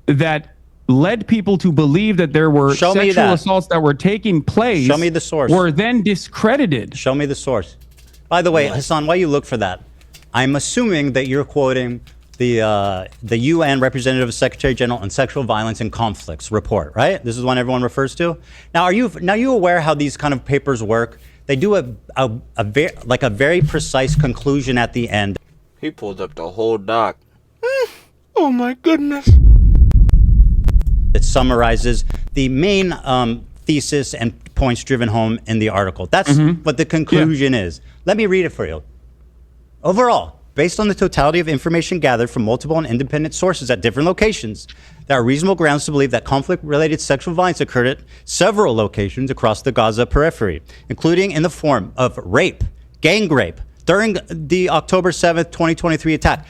that led people to believe that there were sexual assaults that were taking place. Show me the source. Were then discredited. Show me the source. By the way, Hasan, while you look for that, I'm assuming that you're quoting the UN Representative Secretary General on Sexual Violence and Conflicts report, right? This is one everyone refers to. Now, are you aware how these kind of papers work? They do a very precise conclusion at the end. He pulled up the whole doc. Oh my goodness. It summarizes the main thesis and points driven home in the article. That's what the conclusion is. Let me read it for you. Overall, Based on the totality of information gathered from multiple and independent sources at different locations, there are reasonable grounds to believe that conflict-related sexual violence occurred at several locations across the Gaza periphery, including in the form of rape, gang rape, during the October 7th, 2023 attack.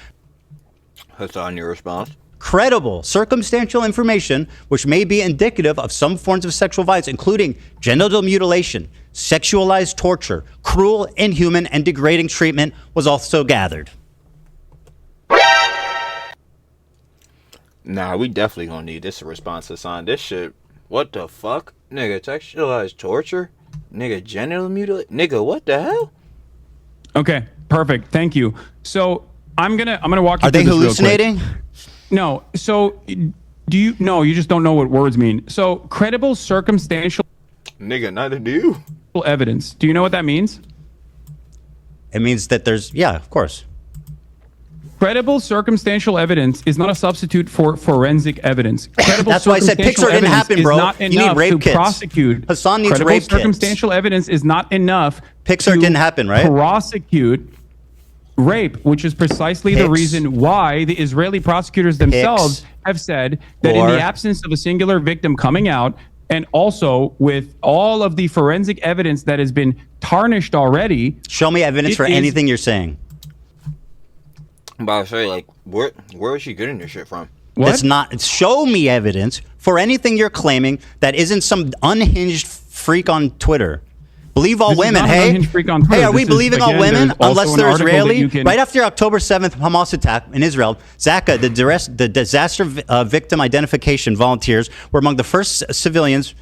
Hasan, your response? Credible circumstantial information which may be indicative of some forms of sexual violence, including genital mutilation, sexualized torture, cruel, inhuman, and degrading treatment, was also gathered. Nah, we definitely gonna need this response, Hasan. This shit, what the fuck? Nigga, sexualized torture? Nigga, genital mutilation? Nigga, what the hell? Okay, perfect. Thank you. So I'm gonna walk you Are through they this real quick. hallucinating? No. So you just don't know what words mean. So credible circumstantial Nigga, neither do you. evidence. Do you know what that means? It means that there's, yeah, of course. Credible circumstantial evidence is not a substitute for forensic evidence. Credible That's why I said circumstantial Piker didn't evidence happen, is bro. not You need enough rape to kits. prosecute. Hasan needs Credible rape kits. circumstantial evidence is not enough Piker to didn't happen, right? prosecute rape, which is precisely the Hicks. reason why the Israeli prosecutors themselves have said that in Or- the absence of a singular victim coming out, and also with all of the forensic evidence that has been tarnished already. Show me evidence It for is- anything you're saying. I'm about to say, like, where is she getting this shit from? What? That's not. Show me evidence for anything you're claiming that isn't some unhinged freak on Twitter. Believe all This is women, not an hey? unhinged freak on Twitter. Hey, are we This is, believing all again, women there's also unless an they're article that Israeli? you can- Right after October 7th Hamas attack in Israel, Zaka, the disaster victim identification volunteers, were among the first civilians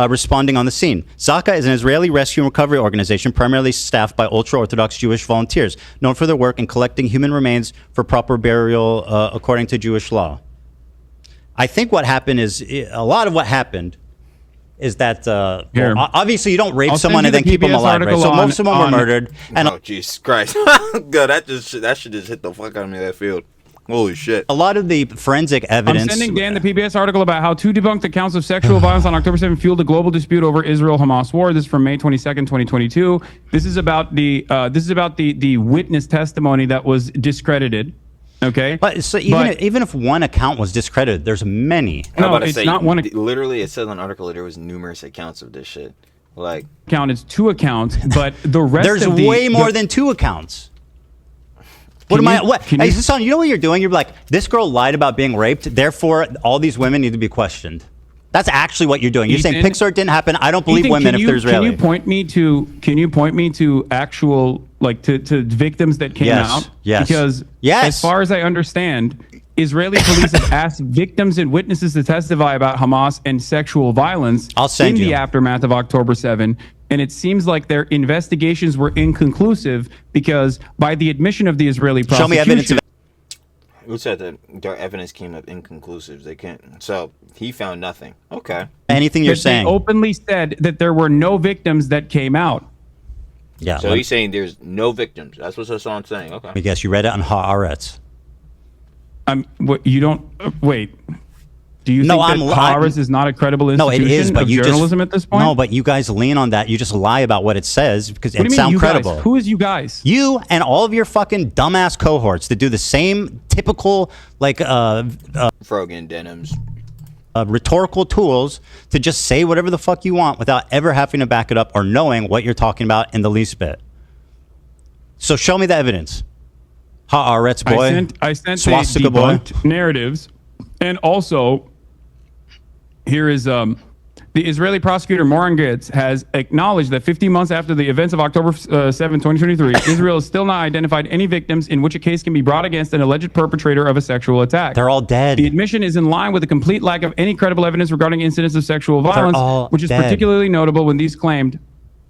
responding on the scene. Zaka is an Israeli rescue and recovery organization primarily staffed by ultra-Orthodox Jewish volunteers, known for their work in collecting human remains for proper burial according to Jewish law. I think what happened is, a lot of what happened is that, Here. well, obviously you don't rape I'll send someone you and then the keep them PBS alive, right? article So on- most of them were on- murdered. And Oh, Jesus Christ. God, that should just hit the fuck out of me, that field. Holy shit. a lot of the forensic evidence. I'm sending Dan the PBS article about how two debunked accounts of sexual violence on October 7th fueled a global dispute over Israel-Hamas war. This is from May 22nd, 2022. This is about the witness testimony that was discredited. Okay, But so even if one account was discredited, there's many. I'm no, about to it's say, not one literally, it says on the article that there was numerous accounts of this shit. Like, account. It's two accounts, but the rest There's of the way more the- than two accounts. What Can am you- I? What? can Hey, you- Hasan, you know what you're doing? You're like, this girl lied about being raped, therefore all these women need to be questioned. That's actually what you're doing. You're saying Ethan- Pixar didn't happen. I don't believe Ethan, women can if you- they're Israeli. Can you point me to actual, like, to victims that came Yes, out? yes, Because yes. as far as I understand, Israeli police have asked victims and witnesses to testify about Hamas and sexual violence I'll send in you. the aftermath of October 7. And it seems like their investigations were inconclusive because by the admission of the Israeli Show me prosecution, evidence of who said that their evidence came up inconclusive? They can't. So he found nothing. Okay. anything you're that they saying. openly said that there were no victims that came out. Yeah. So let he's saying there's no victims. That's what Hasan's saying. Okay. me guess. You read it on Haaretz. You don't wait. Do you No, think that Haaretz is not a credible No, institution it is, but of you journalism just at this point? no, but you guys lean on that. You just lie about what it says because what do it you mean, sounds you credible. guys? Who is you guys? You and all of your fucking dumbass cohorts that do the same typical like Frogan denims. rhetorical tools to just say whatever the fuck you want without ever having to back it up or knowing what you're talking about in the least bit. So show me the evidence. Haaretz boy. I sent the Swastika boy. debunked narratives, and also here is the Israeli prosecutor Moran Gitz has acknowledged that 15 months after the events of October 7, 2023, Israel has still not identified any victims in which a case can be brought against an alleged perpetrator of a sexual attack. They're all dead. The admission is in line with the complete lack of any credible evidence regarding incidents of sexual violence, all which is dead. particularly notable when these claimed.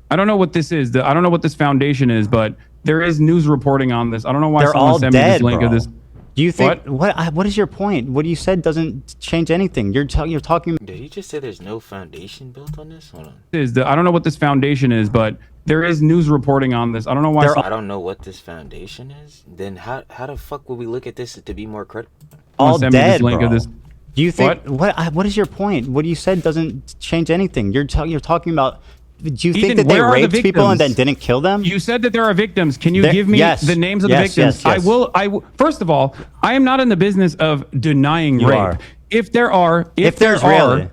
I don't know what this is. I don't know what this foundation is, but there is news reporting on this. I don't know why They're someone all sent me this dead, link bro. of this. Do you think what is your point? What you said doesn't change anything. You're talking. Did he just say there's no foundation built on this? Hold on. I don't know what this foundation is, but there is news reporting on this. I don't know why. I don't know what this foundation is. Then how the fuck would we look at this to be more credible? All send me this dead, link bro. of this. Do you think what is your point? What you said doesn't change anything. You're talking about Do you Ethan, think that they where are the raped people and then victims? didn't kill them? You said that there are victims. Can you There- give me yes. the names of the Yes, victims? yes, yes. I will. First of all, I am not in the business of denying You rape. are. If there are, If there's really.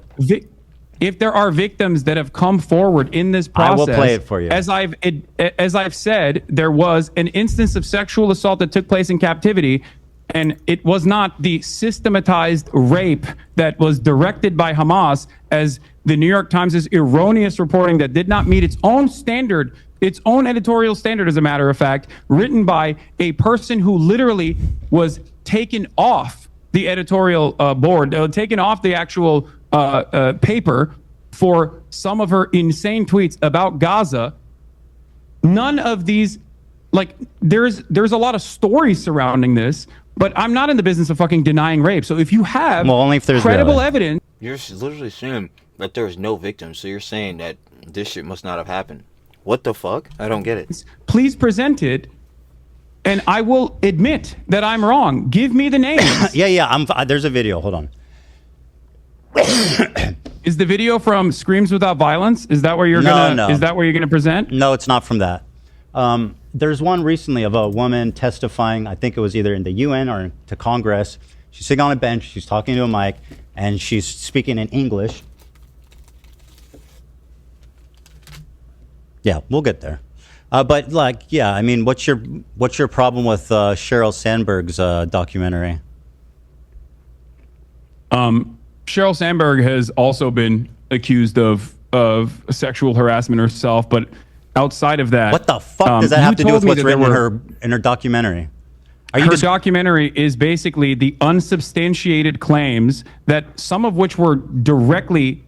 if there are victims that have come forward in this I process, will play it for you. As I've said, there was an instance of sexual assault that took place in captivity, and it was not the systematized rape that was directed by Hamas, as the New York Times' erroneous reporting that did not meet its own standard, its own editorial standard, as a matter of fact, written by a person who literally was taken off the editorial board, taken off the actual paper for some of her insane tweets about Gaza. None of these, like, there's a lot of stories surrounding this, but I'm not in the business of fucking denying rape. So if you have only if there's credible really. evidence, You're literally saying that there was no victims, so you're saying that this shit must not have happened. What the fuck? I don't get it. please present it, and I will admit that I'm wrong. Give me the names. Yeah. There's a video. Hold on. Is the video from Screams Without Violence? Is that where you're No. Is that where you're gonna present? No, it's not from that. There's one recently of a woman testifying. I think it was either in the UN or to Congress. She's sitting on a bench. She's talking to a mic, and she's speaking in English. Yeah, we'll get there. But like, yeah, I mean, what's your problem with Sheryl Sandberg's documentary? Sheryl Sandberg has also been accused of sexual harassment herself, but outside of that, What the fuck does that have to do with what's written in her documentary? Her documentary is basically the unsubstantiated claims, that some of which were directly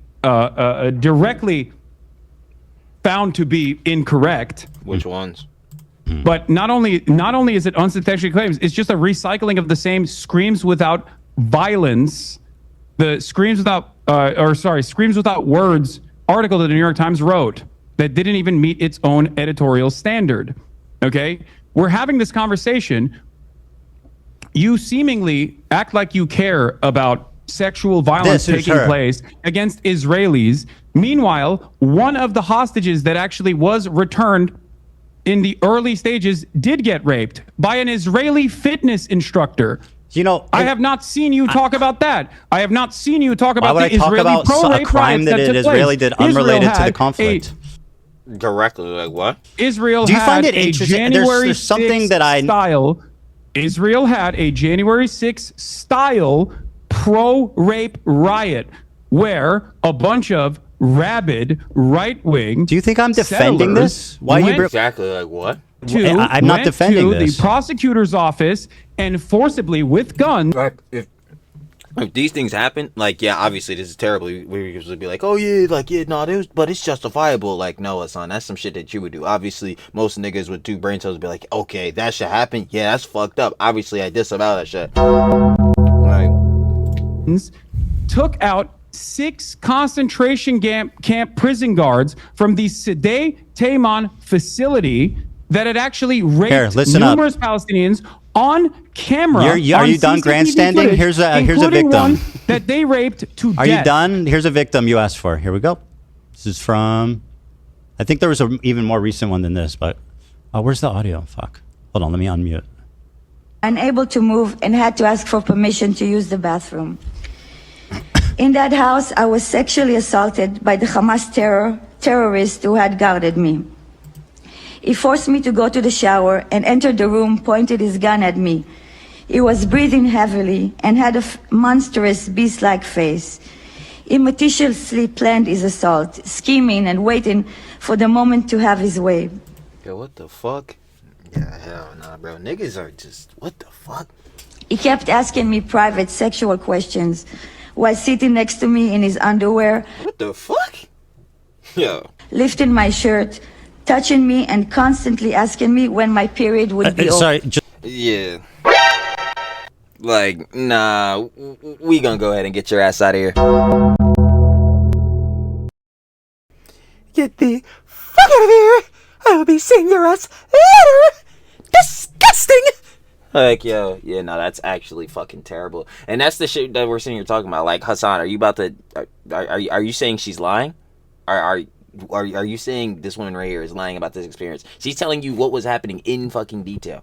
found to be incorrect. Which ones? But not only is it unsubstantiated claims, it's just a recycling of the same Screams Without Violence, the Screams Without Words article that the New York Times wrote that didn't even meet its own editorial standard. Okay? We're having this conversation. You seemingly act like you care about sexual violence taking place against Israelis. Meanwhile, one of the hostages that actually was returned in the early stages did get raped by an Israeli fitness instructor. You know, I have not seen you talk about that. I have not seen you talk about the Why would I talk Israeli about pro-rape a crime riots that took an Israeli place. did unrelated to the Israel conflict? Directly, like what? Israel Do you had find it a interesting? January There's something 6th that I style. Israel had a January 6th style pro-rape riot where a bunch of rabid right-wing. Do you think I'm defending this? Why you exactly like what? I'm not defending this. The prosecutor's office and forcibly with guns. If these things happen, like, yeah, obviously this is terrible. We usually be like, oh yeah, like, yeah, no, but it's justifiable. Like, no, Hasan, that's some shit that you would do. Obviously, most niggas with two brain cells would be like, okay, that should happen. Yeah, that's fucked up. Obviously, I disavow that shit. Like, took out 6 concentration camp prison guards from the Sede Taman facility that had actually raped numerous Palestinians on camera. Are you done grandstanding? Footage, here's a including victim one that they raped to death. Are you done? Here's a victim you asked for. Here we go. This is from, I think there was an even more recent one than this, but where's the audio? Fuck. Hold on, let me unmute. Unable to move and had to ask for permission to use the bathroom. In that house, I was sexually assaulted by the Hamas terrorist who had guarded me. He forced me to go to the shower and entered the room, pointed his gun at me. He was breathing heavily and had a monstrous beast-like face. He meticulously planned his assault, scheming and waiting for the moment to have his way. yo, what the fuck? Yeah, hell nah, bro. Niggas are just, what the fuck? He kept asking me private sexual questions while sitting next to me in his underwear. What the fuck? Yo. Lifting my shirt, touching me, and constantly asking me when my period would be over. Yeah. Like, nah, we gonna go ahead and get your ass out of here. Get the fuck out of here! I will be seeing your ass later! Disgusting! Like, yo, yeah, no, that's actually fucking terrible. And that's the shit that we're sitting here talking about. Like, Hasan, are you about to... Are you saying she's lying? are you saying this woman right here is lying about this experience? She's telling you what was happening in fucking detail.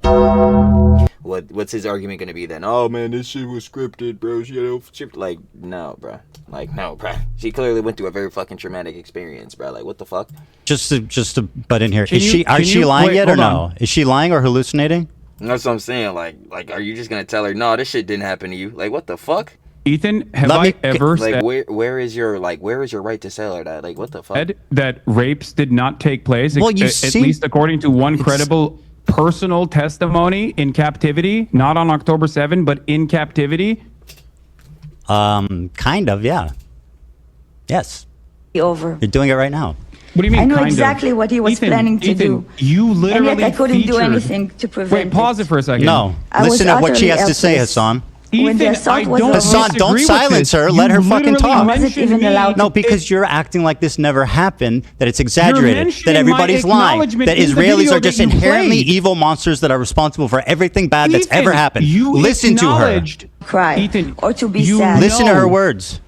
What's his argument gonna be then? Oh man, this shit was scripted, bro. She had no script. Like, no, bro. Like, no, bro. She clearly went through a very fucking traumatic experience, bro. Like, what the fuck? Just to butt in here. Can Is you- she lying wait, yet or hold no? on. Is she lying or hallucinating? That's what I'm saying. Like, are you just gonna tell her, no, this shit didn't happen to you? Like, what the fuck? Ethan, have Let I me- ever Like, said where is your right to tell her that? Like, what the fuck? that rapes did not take place? Well, you at seem- least according to one credible personal testimony in captivity, not on October 7, but in captivity. Kind of, yeah. Yes. Over. You're doing it right now. What do you mean? I knew kind of? exactly what he was planning to do. You literally And yet I couldn't do featured- anything to prevent Wait, pause it for a second. No. I was Listen to what she utterly has to say, helpless. Hassan. When the Ethan, assault I was don't over- Hassan, don't disagree with silence this. her. You Let her fucking literally talk. Wasn't mentioned even me. allowed No, because you're acting like this never happened, that it's exaggerated, that mentioning everybody's my lying, acknowledgement that in the Israelis video are just that you inherently played. evil monsters that are responsible for everything bad that's Ethan, ever happened. You Listen to her. acknowledged- Cry Ethan, or to be you sad. Listen to know. her words.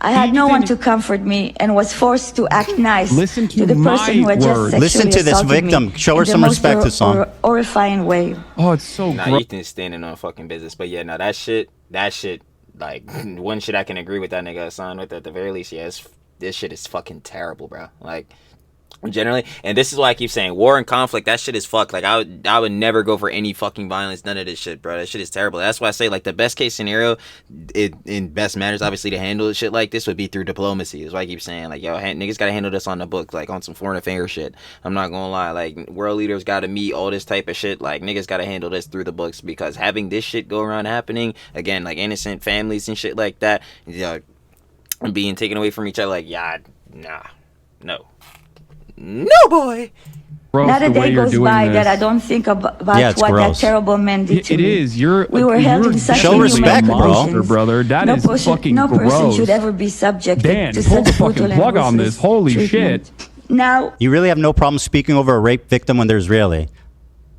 I had no one Ethan- to comfort me and was forced to act nice Listen to the person who had my just words. sexually Listen to this assaulted me victim. Show her in the some most respect, Hassan. horrifying way. Oh, it's so Nah, gross. Ethan's standing on fucking business. But yeah, no, that shit, like, one shit I can agree with that nigga Hasan with at the very least. Yeah, this shit is fucking terrible, bro. Like, generally, and this is why I keep saying war and conflict, that shit is fucked. Like, I would never go for any fucking violence, none of this shit, bro. That shit is terrible. That's why I say, like, the best case scenario, in best manners, obviously, to handle shit like this would be through diplomacy. That's why I keep saying, like, yo, niggas gotta handle this on the book, like, on some foreign affairs shit. I'm not gonna lie, like, world leaders gotta meet all this type of shit. Like, niggas gotta handle this through the books, because having this shit go around happening, again, like, innocent families and shit like that, being taken away from each other, like, yeah, nah, no, boy. Gross Not a the way day you're goes doing by this. that I don't think about Yeah, it's what gross. that terrible man did to It me. is. You're. We were held you're in such Show inhuman respect, bro. conditions. brother. That is fucking no person gross. should ever be subjected Dan, to pull such the fucking brutal plug and on this. ruthless Holy treatment. Now, You really have no problem speaking over a rape victim when they're Israeli.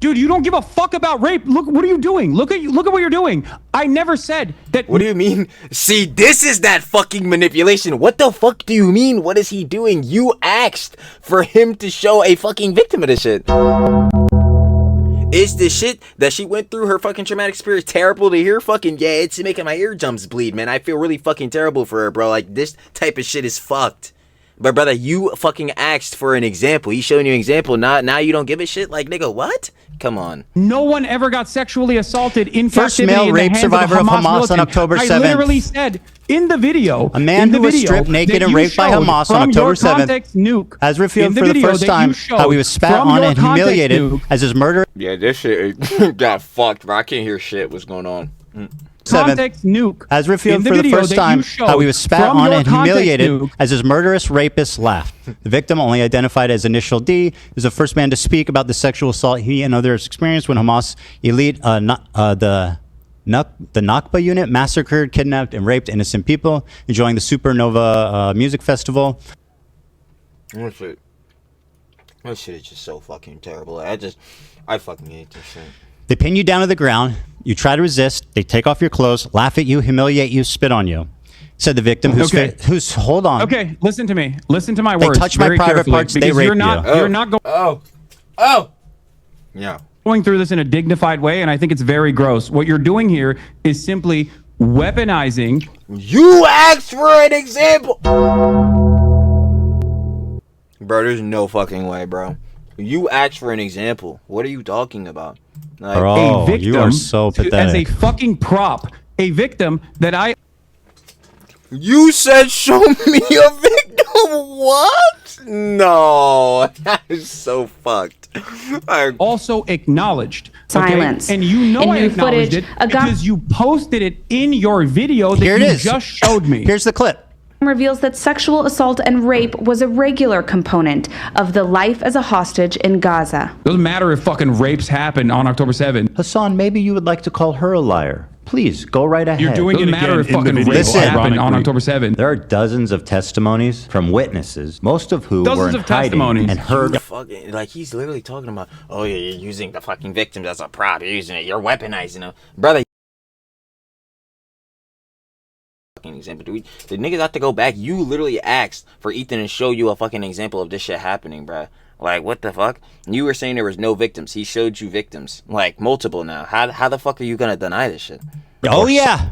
Dude, you don't give a fuck about rape. Look, what are you doing? Look at you. Look at what you're doing. I never said that. What do you mean? See, this is that fucking manipulation. What the fuck do you mean? What is he doing? You asked for him to show a fucking victim of this shit. Is the shit that she went through, her fucking traumatic experience, terrible to hear? Fucking yeah, it's making my eardrums bleed, man. I feel really fucking terrible for her, bro. Like, this type of shit is fucked. But brother, you fucking asked for an example. He's showing you an example. Now you don't give a shit? Like, nigga, what? Come on. No one ever got sexually assaulted in First captivity male in the rape hands survivor of of Hamas on militant. October I 7th. literally said in the video, A man in the who was video stripped naked that and you raped by showed Hamas on from your October 7th context nuke, has revealed in for the video first that time you showed how he was spat from on your and context humiliated nuke, as his murderer. Yeah, this shit got fucked, bro. I can't hear shit. What's going on? context nuke has revealed in the for the video first that time you showed how he was spat from on your and context humiliated nuke. as his murderous rapist laughed. The victim, only identified as Initial D, is the first man to speak about the sexual assault he and others experienced when Hamas elite the Nakba unit massacred, kidnapped, and raped innocent people enjoying the Supernova music festival. That shit is just so fucking terrible. I fucking hate this shit. They pin you down to the ground. You try to resist. They take off your clothes, laugh at you, humiliate you, spit on you. Said the victim, who's hold on. Okay, listen to me. Listen to my They words. touch my very private carefully, parts, they because rape you're not. you. You're not Yeah. going through this in a dignified way, and I think it's very gross. What you're doing here is simply weaponizing. You asked for an example. Bro, there's no fucking way, bro. You asked for an example. What are you talking about? Like, Bro, A victim you are so as a pathetic. fucking prop. A victim that I you said show me a victim. What? No. That is so fucked. also acknowledged. Silence. And you know In I new acknowledged footage, it because you posted it in your video that Here it you is. just showed me. Here's the clip. reveals that sexual assault and rape was a regular component of the life as a hostage in Gaza. Doesn't matter if fucking rapes happen on October 7th. Hassan, maybe you would like to call her a liar. Please, go right ahead. You're doing Doesn't it matter again if in the fucking video, rapes happen on ironically. October 7th. There are dozens of testimonies from witnesses, most of who Dozens were in of hiding testimonies. and heard. Fucking, like, he's literally talking about, oh yeah, you're using the fucking victims as a prop. You're using it. You're weaponizing them, brother. example. The niggas have to go back. You literally asked for Ethan to show you a fucking example of this shit happening, bruh. Like, what the fuck? You were saying there was no victims. He showed you victims. Like, multiple now. How the fuck are you gonna deny this shit? Oh, yeah.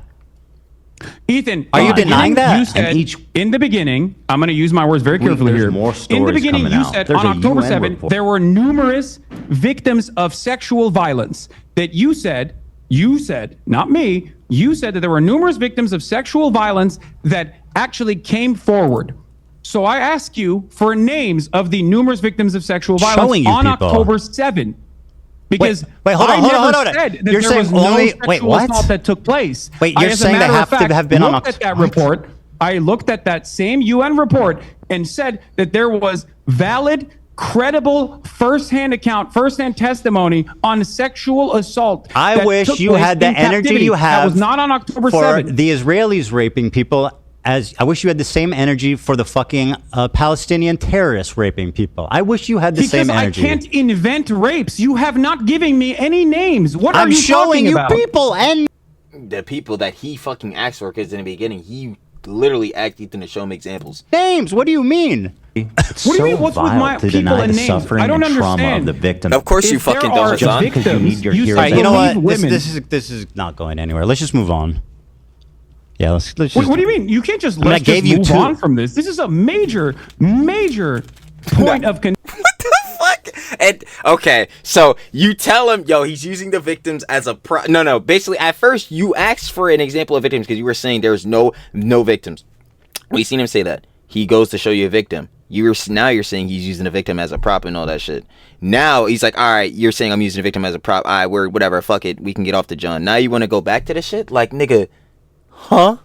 Ethan, are you denying that? You said, in the beginning, I'm going to use my words very carefully here. More in the beginning, you out. said There's on October UN 7th, report. there were numerous victims of sexual violence that you said, not me, you said that there were numerous victims of sexual violence that actually came forward. So I ask you for names of the numerous victims of sexual violence on October 7th. Because wait, hold on. Said that You're there saying was no only sexual assault that took place. Wait, you're saying they have to have been on October. That report. I looked at that same UN report and said that there was valid, credible, firsthand testimony on sexual assault. I wish you had the energy you have. That was not on October for 7th. The Israelis raping people. As I wish you had the same energy for the fucking Palestinian terrorists raping people. I wish you had the same energy. Because I can't invent rapes. You have not given me any names. What are you talking about? I'm showing you people and the people that he fucking asked for. Because in the beginning, he literally asked Ethan to show him examples. Names? What do you mean? It's what do you so mean? What's with vile my to people deny and the names? suffering I don't and trauma understand. of the victim. Of course you fucking don't, Hasan. Victims, you need your heroes. All right, you know what? Women. This is not going anywhere. Let's just move on. Yeah, let's just. What do you mean? You can't just I gave you move two. on from this. This is a major point of what the fuck? And okay, so you tell him, yo, he's using the victims as a No. Basically, at first you asked for an example of victims because you were saying there's no victims. We seen him say that. He goes to show you a victim. Now you're saying he's using a victim as a prop and all that shit. Now he's like, all right, you're saying I'm using a victim as a prop. All right, we're whatever. Fuck it. We can get off the John. Now you want to go back to the shit? Like, nigga. Huh?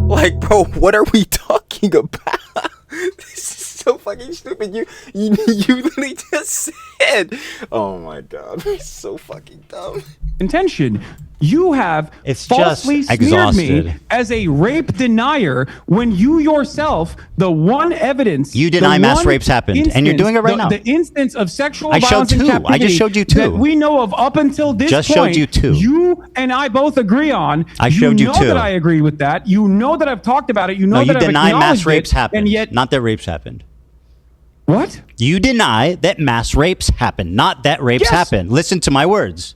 Like, bro, what are we talking about? This is so fucking stupid. You literally just said, oh my god, it's so fucking dumb. Intention. You have It's falsely just smeared me exhausted. as a rape denier when you yourself, the one evidence, You deny mass rapes happened, and you're doing it right now. The instance of sexual I showed violence in two. captivity I just showed you two. that we know of up until this Just point. showed you two. You and I both agree on. I showed you know two. that I agree with that. You know that I've talked about it. You know No, you that I've deny mass acknowledged rapes it, happened, and yet not that rapes happened. what? You deny that mass rapes happened, not that rapes Yes. happened. Listen to my words.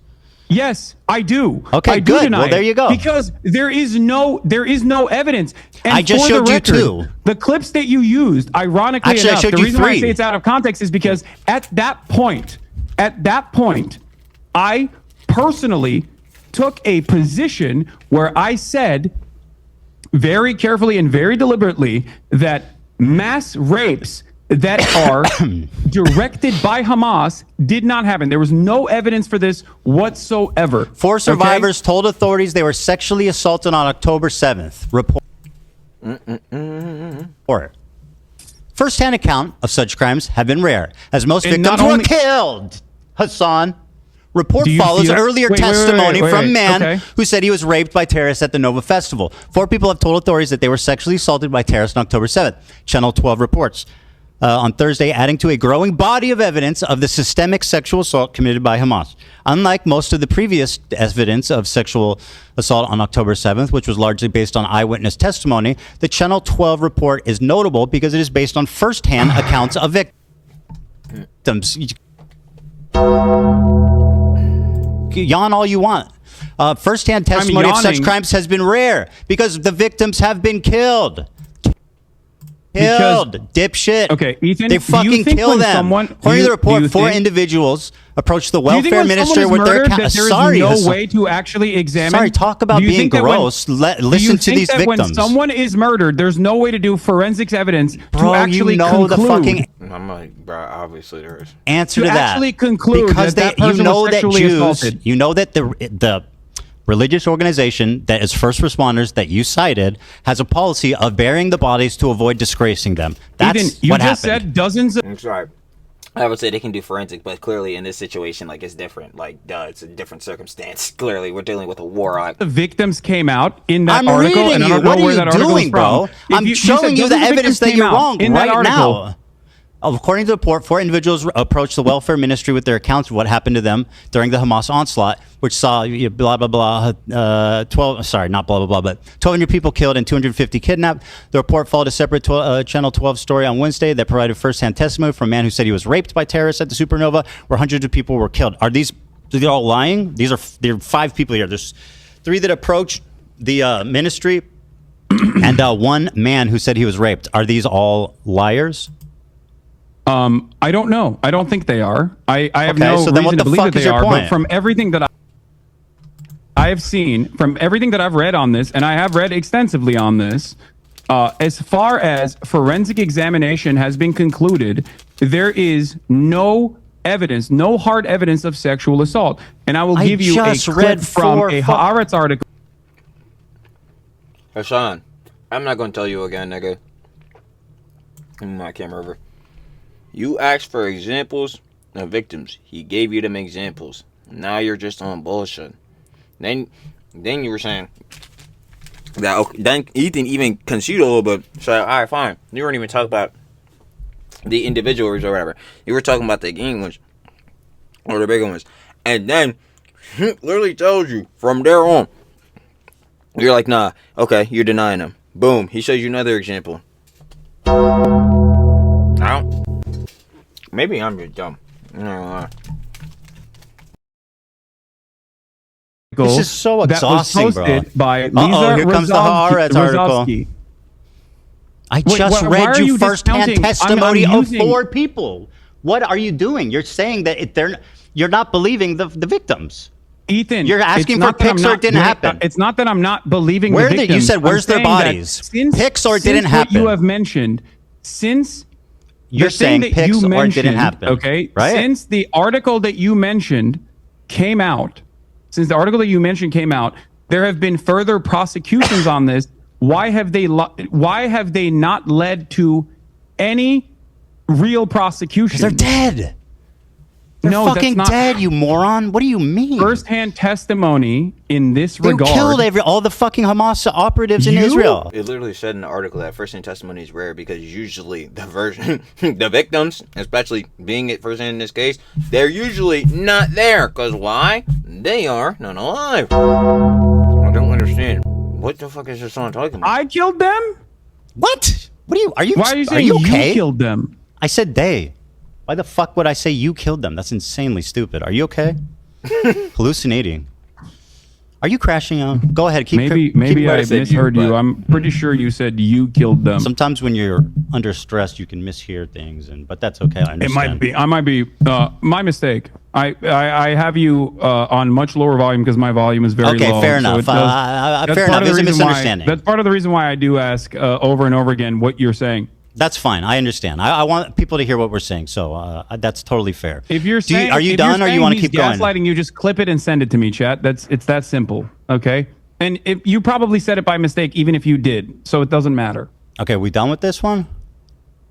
Yes, I do. Okay, I do good. deny Well, there it you go. Because there is no evidence. And I just for the showed you record, two. The clips that you used, ironically Actually, I enough, showed the you reason why I three. say it's out of context is because at that point, I personally took a position where I said very carefully and very deliberately that mass rapes that are directed by Hamas did not happen. There was no evidence for this whatsoever. 4 survivors told authorities they were sexually assaulted on October 7th. Report. First-hand account of such crimes have been rare, as most And victims not were only- killed. Hasan. Report Do you follows feel- earlier Wait, testimony from a man okay. who said he was raped by terrorists at the Nova Festival. 4 people have told authorities that they were sexually assaulted by terrorists on October 7th. Channel 12 reports. On Thursday, adding to a growing body of evidence of the systemic sexual assault committed by Hamas. Unlike most of the previous evidence of sexual assault on October 7th, which was largely based on eyewitness testimony, the Channel 12 report is notable because it is based on first-hand accounts of victims. Yawn all you want. First-hand testimony of such yawning. crimes has been rare because the victims have been killed. Killed, dipshit. Okay, Ethan, they do you fucking think kill when them. someone- According do to you- the do report, you 4 think- individuals approached the Do you think welfare when minister someone is with their murdered that there is sorry, no Hasan. way to actually examine? Sorry, talk about Do you being think that when- gross. do you Listen to think these that victims. When someone is murdered, there's no way to do forensics evidence Bro, to actually you know the conclude. fucking I'm like, bro, obviously there is. answer to to that. actually conclude because that they, person you know was that sexually Jews, assaulted. you know that the religious organization that is first responders that you cited has a policy of burying the bodies to avoid disgracing them. That's Ethan, you what just happened. said dozens of I'm sorry. I would say they can do forensic, but clearly in this situation, like, it's different. Like, duh, it's a different circumstance. Clearly, we're dealing with a war. victims came out in that I'm article, reading and I you. don't know What are where you that article doing, is bro? from. If I'm you showing said you the dozens of evidence victims that came you're out wrong in that right article. now. According to the report, 4 individuals approached the welfare ministry with their accounts of what happened to them during the Hamas onslaught, which saw blah, blah, blah, 1,200 people killed and 250 kidnapped. The report followed a separate Channel 12 story on Wednesday that provided firsthand testimony from a man who said he was raped by terrorists at the supernova, where hundreds of people were killed. Are these all lying? There are 5 people here. There's 3 that approached the ministry and 1 man who said he was raped. Are these all liars? I don't know. I don't think they are. I have Okay, no so then what reason the to believe fuck that is they your are. point? But from everything that I have seen, from everything that I've read on this, and I have read extensively on this, as far as forensic examination has been concluded, there is no evidence, no hard evidence of sexual assault. And I will give you a clip from a Haaretz article. Hasan, I'm not gonna tell you again, nigga. My camera over. You asked for examples of victims. He gave you them examples. Now you're just on bullshit. Then you were saying that. Okay, then Ethan even conceded a little bit. So all right, fine. You weren't even talking about the individuals or whatever. You were talking about the game ones or the bigger ones, and then he literally tells you from there on. You're like, nah, okay, you're denying them. Boom, he shows you another example. Maybe I'm just dumb. This is so exhausting, that was posted by Lisa here comes the Haaretz article. I just read you first-hand testimony of 4 people. What are you doing? You're saying that you're not believing the victims. Ethan, you're asking for pics or it didn't happen. It's not that I'm not believing the victims. You said, where's their bodies? Pics or it didn't happen. What you have mentioned, since you're saying pics or it didn't happen. Okay, right? Since the article that you mentioned came out, there have been further prosecutions on this. Why have they not led to any real prosecution? Because they're dead. They're fucking dead, you moron. What do you mean? First-hand testimony in this regard. They killed all the fucking Hamas operatives in Israel. It literally said in the article that first-hand testimony is rare because usually the victims, especially being it first-hand in this case, they're usually not there. Because why? They are not alive. I don't understand. What the fuck is this song talking about? I killed them? What? Why are you saying okay? You killed them? I said they. Why the fuck would I say you killed them? That's insanely stupid. Are you okay? Hallucinating. Are you crashing out? Go ahead. Maybe I misheard you. I'm pretty sure you said you killed them. Sometimes when you're under stress, you can mishear things, but that's okay. I understand. I might be my mistake. I have you on much lower volume because my volume is very low. Okay, fair enough. Fair enough. There's a misunderstanding. That's part of the reason why I do ask over and over again what you're saying. That's fine. I understand. I want people to hear what we're saying, so that's totally fair. If you're saying, are you done, or you want to keep going? Gaslighting you, just clip it and send it to me, chat. It's that simple. Okay, and you probably said it by mistake, even if you did, so it doesn't matter. Okay, we done with this one?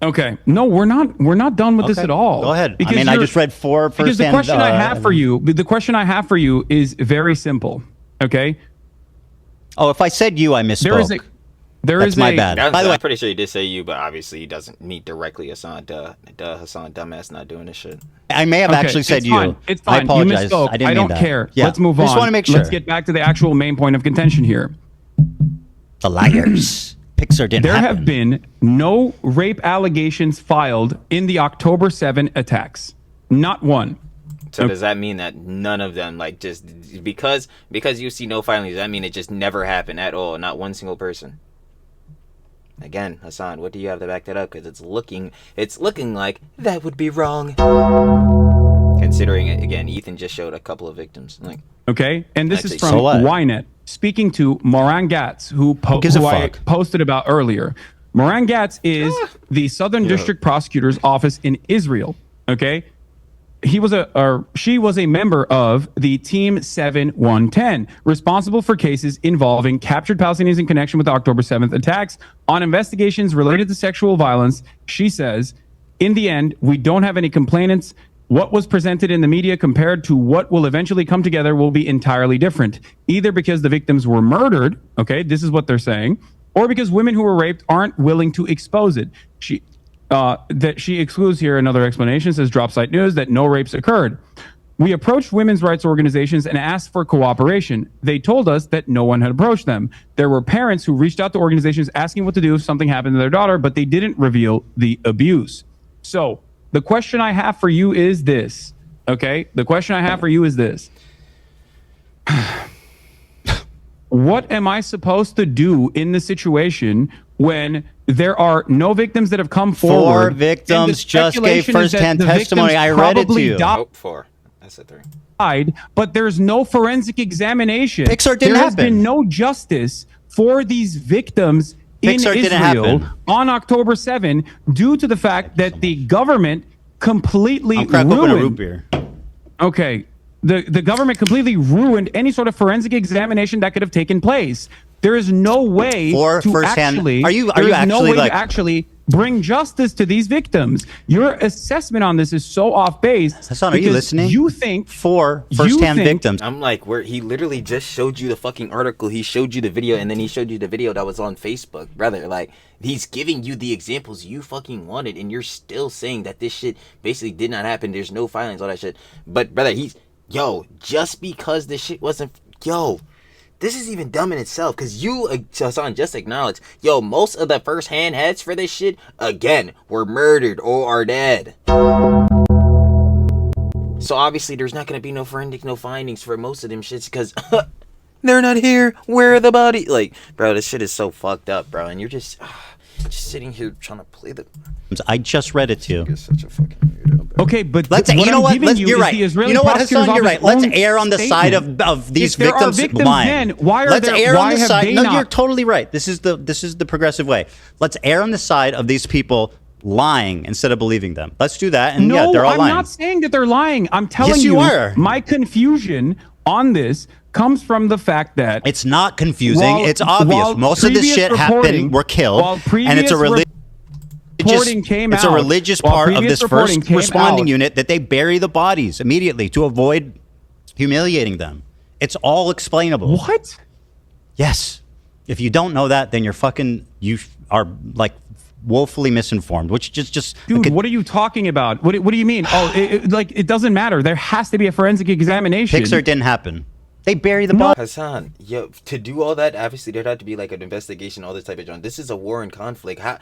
Okay, no, we're not done with this at all. Go ahead. I mean, I just read 4 first. Because the question I have for you, is very simple. Okay. Oh, if I said you, I misspoke. That's my bad. By the way, I'm pretty sure he did say you, but obviously he doesn't meet directly Hasan. Hasan, dumbass, not doing this shit. I may have actually said you. It's fine. I apologize. You misspoke. I don't care. Yeah. Let's move on. I just want to make sure. Let's get back to the actual main point of contention here. The liars. Pixar didn't There happen. have been no rape allegations filed in the October 7 attacks. Not one. So does that mean that none of them, like, just because you see no filings, does that mean it just never happened at all? Not one single person? Again, Hasan, what do you have to back that up? Because it's looking like that would be wrong. Considering it, again, Ethan just showed a couple of victims. Like, okay, and this is from Ynet, speaking to Moran Gatz, who I posted about earlier. Moran Gatz is the Southern District Prosecutor's Office in Israel. Okay, she was a member of the Team 7110, responsible for cases involving captured Palestinians in connection with the October 7th attacks. On investigations related to sexual violence, she says, in the end, we don't have any complainants. What was presented in the media compared to what will eventually come together will be entirely different, either because the victims were murdered, okay, this is what they're saying, or because women who were raped aren't willing to expose it. that she excludes here another explanation, says drop site news, that no rapes occurred. We approached women's rights organizations and asked for cooperation. They told us that no one had approached them. There were parents who reached out to organizations asking what to do if something happened to their daughter, but they didn't reveal the abuse. So the question I have for you is this, okay? The question I have for you is this. What am I supposed to do in the situation when there are no victims that have come forward? 4 victims just gave firsthand testimony. I read it to you. Oh, 4. That's a 3. Died, but there's no forensic examination. Pixar didn't there has happen. been no justice for these victims Pixar in didn't Israel happen. on October 7 due to the fact that the government completely I'm cracking open a root ruined. beer. Okay. The government completely ruined any sort of forensic examination that could have taken place. There is no way For to firsthand- actually. are you there is no actually way like- to actually bring justice to these victims. Your assessment on this is so off base. Hasan, are you because listening? You think 4 firsthand think- victims. I'm like, where he literally just showed you the fucking article. He showed you the video, and then he showed you the video that was on Facebook, brother. Like, he's giving you the examples you fucking wanted, and you're still saying that this shit basically did not happen. There's no filings, all that shit. But brother, just because this shit wasn't, this is even dumb in itself, because you, Hasan, just acknowledged, most of the first-hand heads for this shit, again, were murdered or are dead. So obviously there's not going to be no forensic, no findings for most of them shits, because they're not here. Where are the body? Like, bro, this shit is so fucked up, bro, and you're just sitting here trying to play the... I just read it to you. You're such a fucking weirdo, bro. Okay, but Let's. what You know I'm what? giving You're is right. the Israeli You know what, prosecutor's Hasan? You're office right. Let's own err on the side statement. of these If there are victims victims, lying. then why are Let's there- err why on the have side. they No, not? you're totally right. This is the progressive way. Let's err on the side of these people lying instead of believing them. Let's do that. And yeah, they're all I'm lying. not saying that they're lying. I'm telling Yes, you are. My confusion on this comes from the fact that It's not confusing. While- It's obvious. while Most of this previous shit reporting- happened, were killed, while and it's a previous reporting came it's a out- religious while part of previous this reporting first came responding out- unit that they bury the bodies immediately to avoid humiliating them. It's all explainable. What? Yes. If you don't know that, then you are like woefully misinformed, which just Dude, what are you talking about? What do you mean? Oh, it doesn't matter. There has to be a forensic examination. Pixar didn't happen. They bury the body. Hasan, to do all that, obviously there'd have to be like an investigation, all this type of junk. This is a war and conflict. How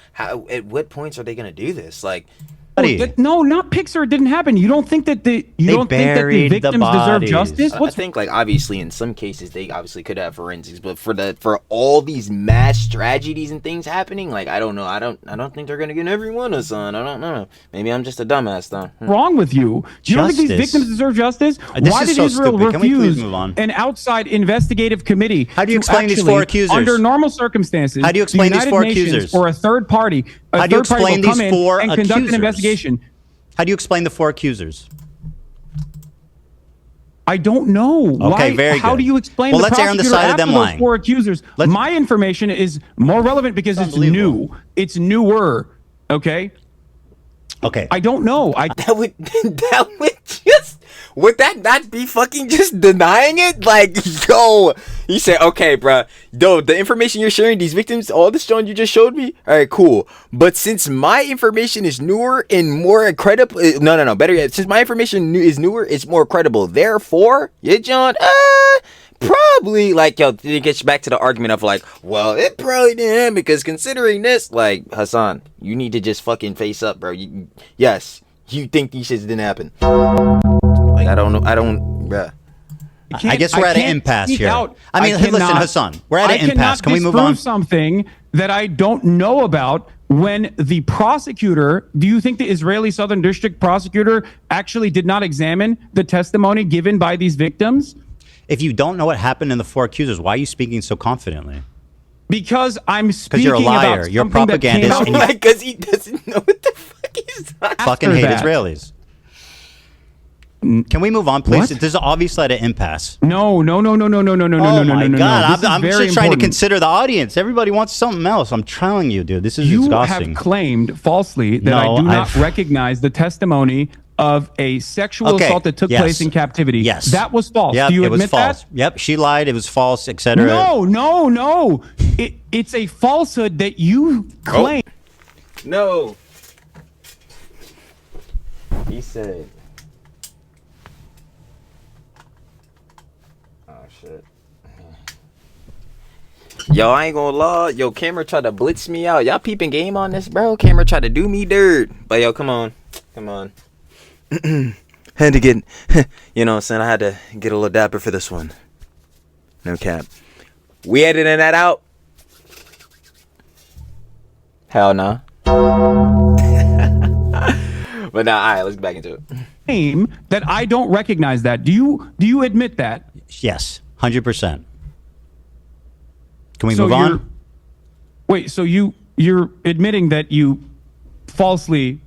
at what points are they gonna do this? Like, No, not Pixar. It didn't happen. You don't think that the buried the victims deserve bodies. justice? I think like obviously in some cases they obviously could have forensics, but for all these mass tragedies and things happening, like I don't know. I don't think they're gonna get everyone, Hasan. I don't know. Maybe I'm just a dumbass though. Wrong with you? You don't think these Justice. victims deserve justice? This Why is did so Israel stupid. Can we please refuse move on? an outside investigative committee? How do you to explain these actually, 4 accusers? Under normal circumstances, How do you explain the these United 4 Nations accusers? or a third party? How do you third party will explain come these in 4 and conduct an accusers? investigation? How do you explain the 4 accusers? I don't know. Okay, very How good. do you explain Well, the let's err on the prosecutor side of after them those lying. 4 accusers? My information is more relevant because it's unbelievable. new. It's newer. Okay. Okay. I don't know. Would that not be fucking just denying it? Like, he said, okay, bruh, the information you're sharing, these victims, all this John you just showed me, all right, cool. But since my information is newer and more credible, no, better yet, since my information is newer, it's more credible. Therefore, John, probably, like, it gets back to the argument of like, well, it probably didn't because considering this, like, Hasan, you need to just fucking face up, bro. Yes, you think these shits didn't happen. Like, I don't know. Bruh. I guess we're at an impasse here. I mean, cannot- listen, Hasan, we're at an impasse. Can we move disprove on? something that I don't know about when the prosecutor, do you think the Israeli Southern District prosecutor actually did not examine the testimony given by these victims? If you don't know what happened in the 4 accusers, why are you speaking so confidently? Because I'm speaking you're a liar. about You're something that came propagandist out and you- Because he doesn't know what the fuck he's talking about. Fucking hate that. Israelis. Can we move on, please? What? This is obviously at an impasse. No. Oh my This God! is I'm very just trying to important. consider the audience. Everybody wants something else. I'm telling you, dude. This is You exhausting. have claimed falsely that No, I do not I've- recognize the testimony of a sexual assault that took place in captivity. Yes, that was false. Yep, Do you it was admit false. that? Yep, she lied. It was false, etc. No. It's a falsehood that you claim. No. He said, oh shit. Yo, I ain't gonna lie. Yo, camera tried to blitz me out. Y'all peeping game on this, bro? Camera tried to do me dirt. But yo, come on. Come on. Had to get, you know what I'm saying? I had to get a little dapper for this one. No cap. We editing that out? Hell no. But now, all right, let's get back into it. That I don't recognize that. Do you admit that? Yes, 100%. Can we move on? Wait, so you're admitting that you falsely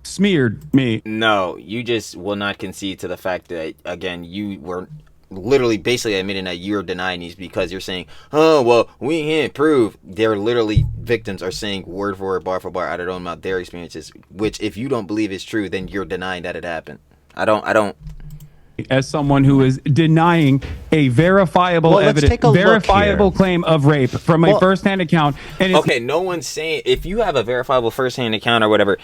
smeared me? No, you just will not concede to the fact that, again, you were literally basically admitting that you're denying these because you're saying, oh, well, we can't prove. They're literally, victims are saying word for word, bar for bar out of their own mouth, their experiences, which if you don't believe is true, then you're denying that it happened. I don't. As someone who is denying a verifiable verifiable claim of rape from a first-hand account. And okay, no one's saying, if you have a verifiable first-hand account or whatever,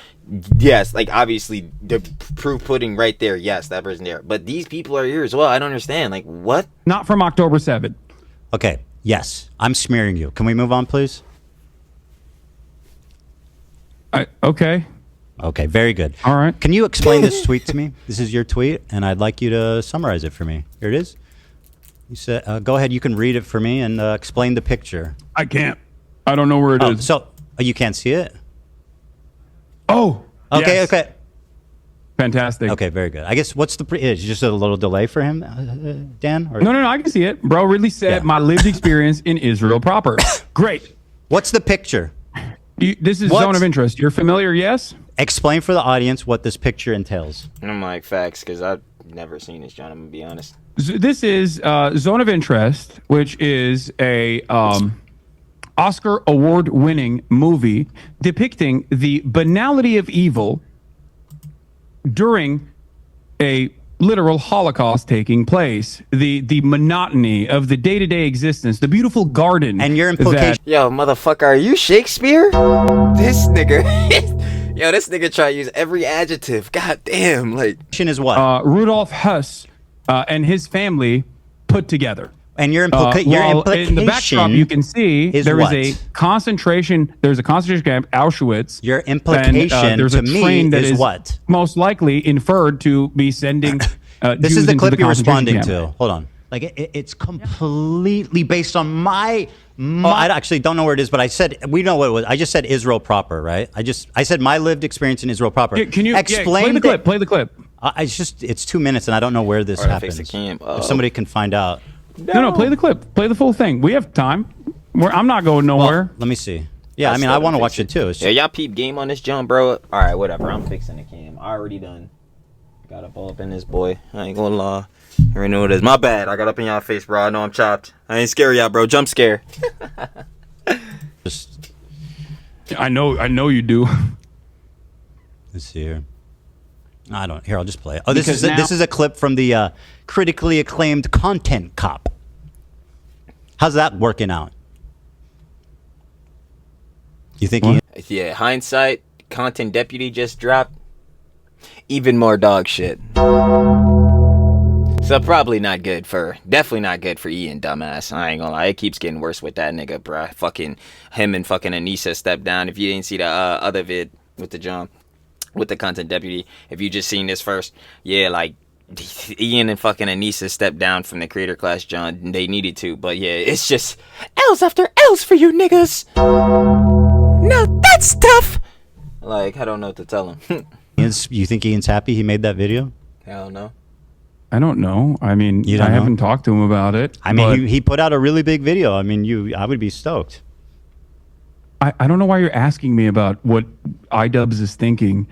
yes, like obviously the proof pudding right there, yes, that person there. But these people are here as well. I don't understand. Like, what? Not from October 7th. Okay, yes, I'm smearing you. Can we move on, please? Okay. Okay, very good. All right. Can you explain this tweet to me? This is your tweet, and I'd like you to summarize it for me. Here it is. You said, go ahead, you can read it for me and explain the picture. I can't. I don't know where it is. So, you can't see it? Oh, okay, yes. okay. Fantastic. Okay, very good. I guess what's it's just a little delay for him, Dan? Or? No, I can see it. Bro really said my lived experience in Israel proper. Great. What's the picture? This is zone of interest. You're familiar, yes? Explain for the audience what this picture entails. I'm like, facts, because I've never seen this, John. I'm going to be honest. This is Zone of Interest, which is a Oscar award-winning movie depicting the banality of evil during a literal Holocaust taking place, the monotony of the day-to-day existence, the beautiful garden. And your implication. Yo, motherfucker, are you Shakespeare? This nigga. Yo, this nigga try to use every adjective. God damn. Like, is what? Rudolf Hess and his family put together. And your implication in the backdrop, you can see there is a concentration. There's a concentration camp, Auschwitz. Your implication there's to a train me that is what? Most likely inferred to be sending. This Jews is the into clip you're responding camp. to. Hold on. Like it's completely based on my. I actually don't know where it is, but I said we know what it was. I just said Israel proper, right? I said my lived experience in Israel proper. Can you explain play the clip? Play the clip. It's 2 minutes, and I don't know where this happens. If somebody can find out. No, play the clip. Play the full thing. We have time. I'm not going nowhere. Well, let me see. Yeah, I mean, I want to watch it too. Yeah, y'all peep game on this jump, bro. All right, whatever. I'm fixing the cam. Already done. Got a ball up in this boy. I ain't gonna lie. I already know what it is. My bad. I got up in y'all face, bro. I know I'm chopped. I ain't scary y'all, bro. Jump scare. I know you do. Let's see here. I don't. Here, I'll just play it. Oh, this is a clip from the critically acclaimed Content Cop. How's that working out? You think? Yeah, hindsight. Content Deputy just dropped. Even more dog shit. So probably not good definitely not good for Ian, dumbass. I ain't gonna lie, it keeps getting worse with that nigga, bruh. Fucking him and fucking Anissa stepped down. If you didn't see the other vid with the Content Deputy, if you just seen this first, yeah, like Ian and fucking Anissa stepped down from the creator class, John. They needed to, but yeah, it's just L's after L's for you niggas. No, that's tough. Like, I don't know what to tell him. You think Ian's happy he made that video? Hell no. I don't know. I mean, I haven't talked to him about it. I mean, he put out a really big video. I mean, I would be stoked. I don't know why you're asking me about what iDubbbz is thinking,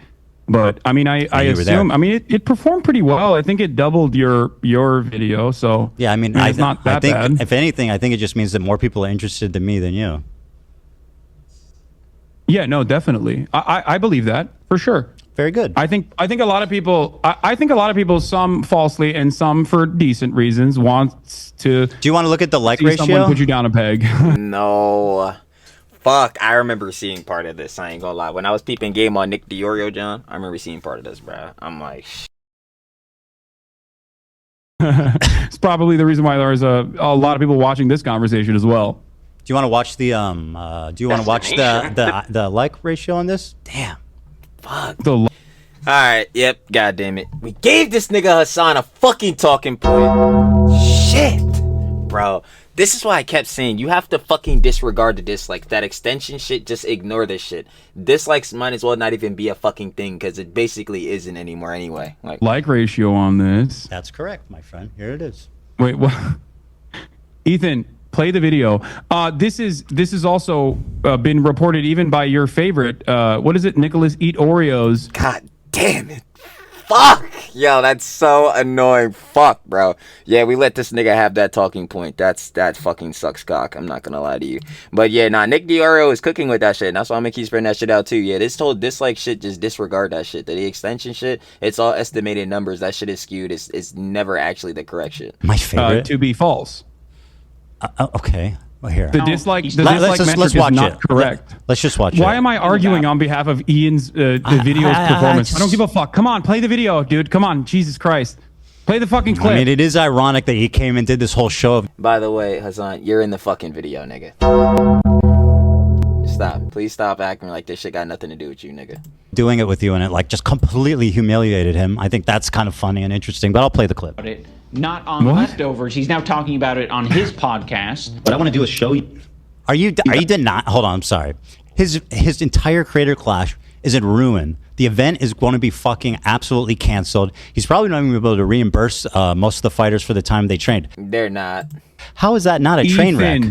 but I mean, I assume. I mean, it performed pretty well. I think it doubled your video. So yeah, I mean, it's not that bad. If anything, I think it just means that more people are interested in me than you. Yeah, no, definitely. I believe that for sure. Very good. I think a lot of people. I think a lot of people, some falsely and some for decent reasons, wants to. Do you want to look at the like ratio? Someone put you down a peg. No. fuck. I remember seeing part of this. I ain't gonna lie. When I was peeping game on Nick DiOrio, John, I remember seeing part of this, bro. I'm like, It's probably the reason why there's a lot of people watching this conversation as well. Do you want to watch the the like ratio on this? Damn. fuck. The Alright, yep, god damn it. We gave this nigga Hasan a fucking talking point. Shit. Bro, this is why I kept saying you have to fucking disregard the dislikes. That extension shit, just ignore this shit. Dislikes might as well not even be a fucking thing because it basically isn't anymore anyway. Like ratio on this. That's correct, my friend. Here it is. Wait, what? Ethan, play the video. This is also been reported even by your favorite. What is it? Nicholas Eat Oreos. God damn it. Fuck. Yo, that's so annoying. Fuck, bro. Yeah, we let this nigga have that talking point. That fucking sucks cock. I'm not gonna lie to you. But yeah, nah, Nick DiOrio is cooking with that shit. And that's why I'm gonna keep spreading that shit out too. Yeah, this whole dislike shit, just disregard that shit. The extension shit, it's all estimated numbers. That shit is skewed. It's never actually the correct shit. My favorite. To be false. Okay. Well, here. The dislike let's metric watch is not it. correct. Let's just watch it. Why am I arguing on behalf of Ian's the video's performance? I don't give a fuck. Come on, play the video, dude. Come on, Jesus Christ. Play the fucking clip. I mean, it is ironic that he came and did this whole show of... By the way, Hasan, you're in the fucking video, nigga. Stop. Please stop acting like this shit got nothing to do with you, nigga. Doing it with you and it like just completely humiliated him. I think that's kind of funny and interesting, but I'll play the clip. Not on leftovers. He's now talking about it on his podcast. What I want to do is show you. Are you denying? Hold on, I'm sorry. His entire creator clash is in ruin. The event is going to be fucking absolutely canceled. He's probably not even able to reimburse most of the fighters for the time they trained. They're not. How is that not a train wreck?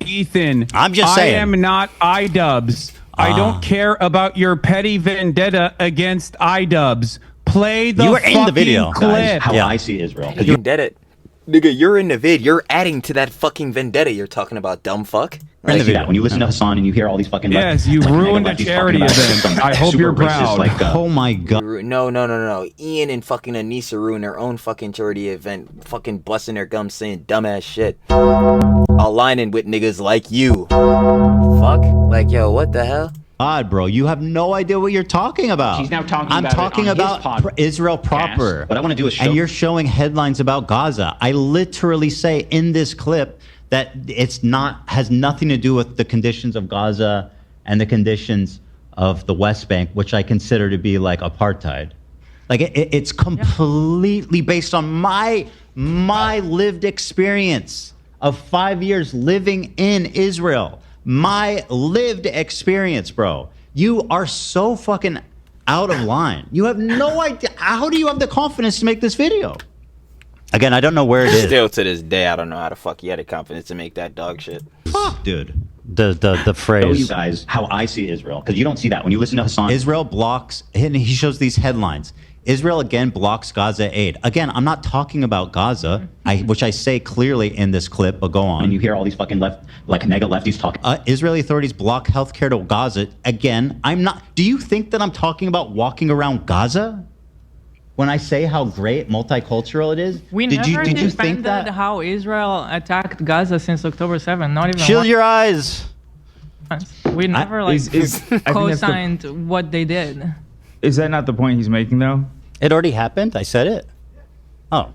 Ethan, I'm just saying. I am not iDubbbz. I don't care about your petty vendetta against iDubbbz. Play the fucking in the video. clip. Guys, how I see Israel. You did it. Nigga, you're in the vid. You're adding to that fucking vendetta you're talking about, dumb fuck. I see that when you listen to Hasan and you hear all these fucking... Yes, you ruined a charity event. I hope you're proud. Oh my god. No. Ian and fucking Anissa ruined their own fucking charity event, fucking busting their gums saying dumbass shit. Aligning with niggas like you. Fuck? Like, yo, what the hell? God, bro, you have no idea what you're talking about. He's now talking I'm about talking it on about his Israel proper. What I want to do is show... And you're showing headlines about Gaza. I literally say in this clip that it's not has nothing to do with the conditions of Gaza and the conditions of the West Bank, which I consider to be like apartheid. Like it's completely based on my lived experience of 5 years living in Israel. My lived experience, bro. You are so fucking out of line. You have no idea. How do you have the confidence to make this video? Again, I don't know where it is. Still to this day, I don't know how the fuck you had the confidence to make that dog shit. Fuck, dude. The phrase. Show you guys how I see Israel, because you don't see that when you listen to Hasan. Israel blocks, and he shows these headlines. Israel again blocks Gaza aid. Again, I'm not talking about Gaza, which I say clearly in this clip, but go on. And you hear all these fucking mega lefties talking. Israeli authorities block healthcare to Gaza. Again, I'm not. Do you think that I'm talking about walking around Gaza? When I say how great multicultural it is, did you think that? How Israel attacked Gaza since October 7th? Not even. Shield your eyes. We never co-signed what they did. Is that not the point he's making, though? It already happened. I said it. Oh.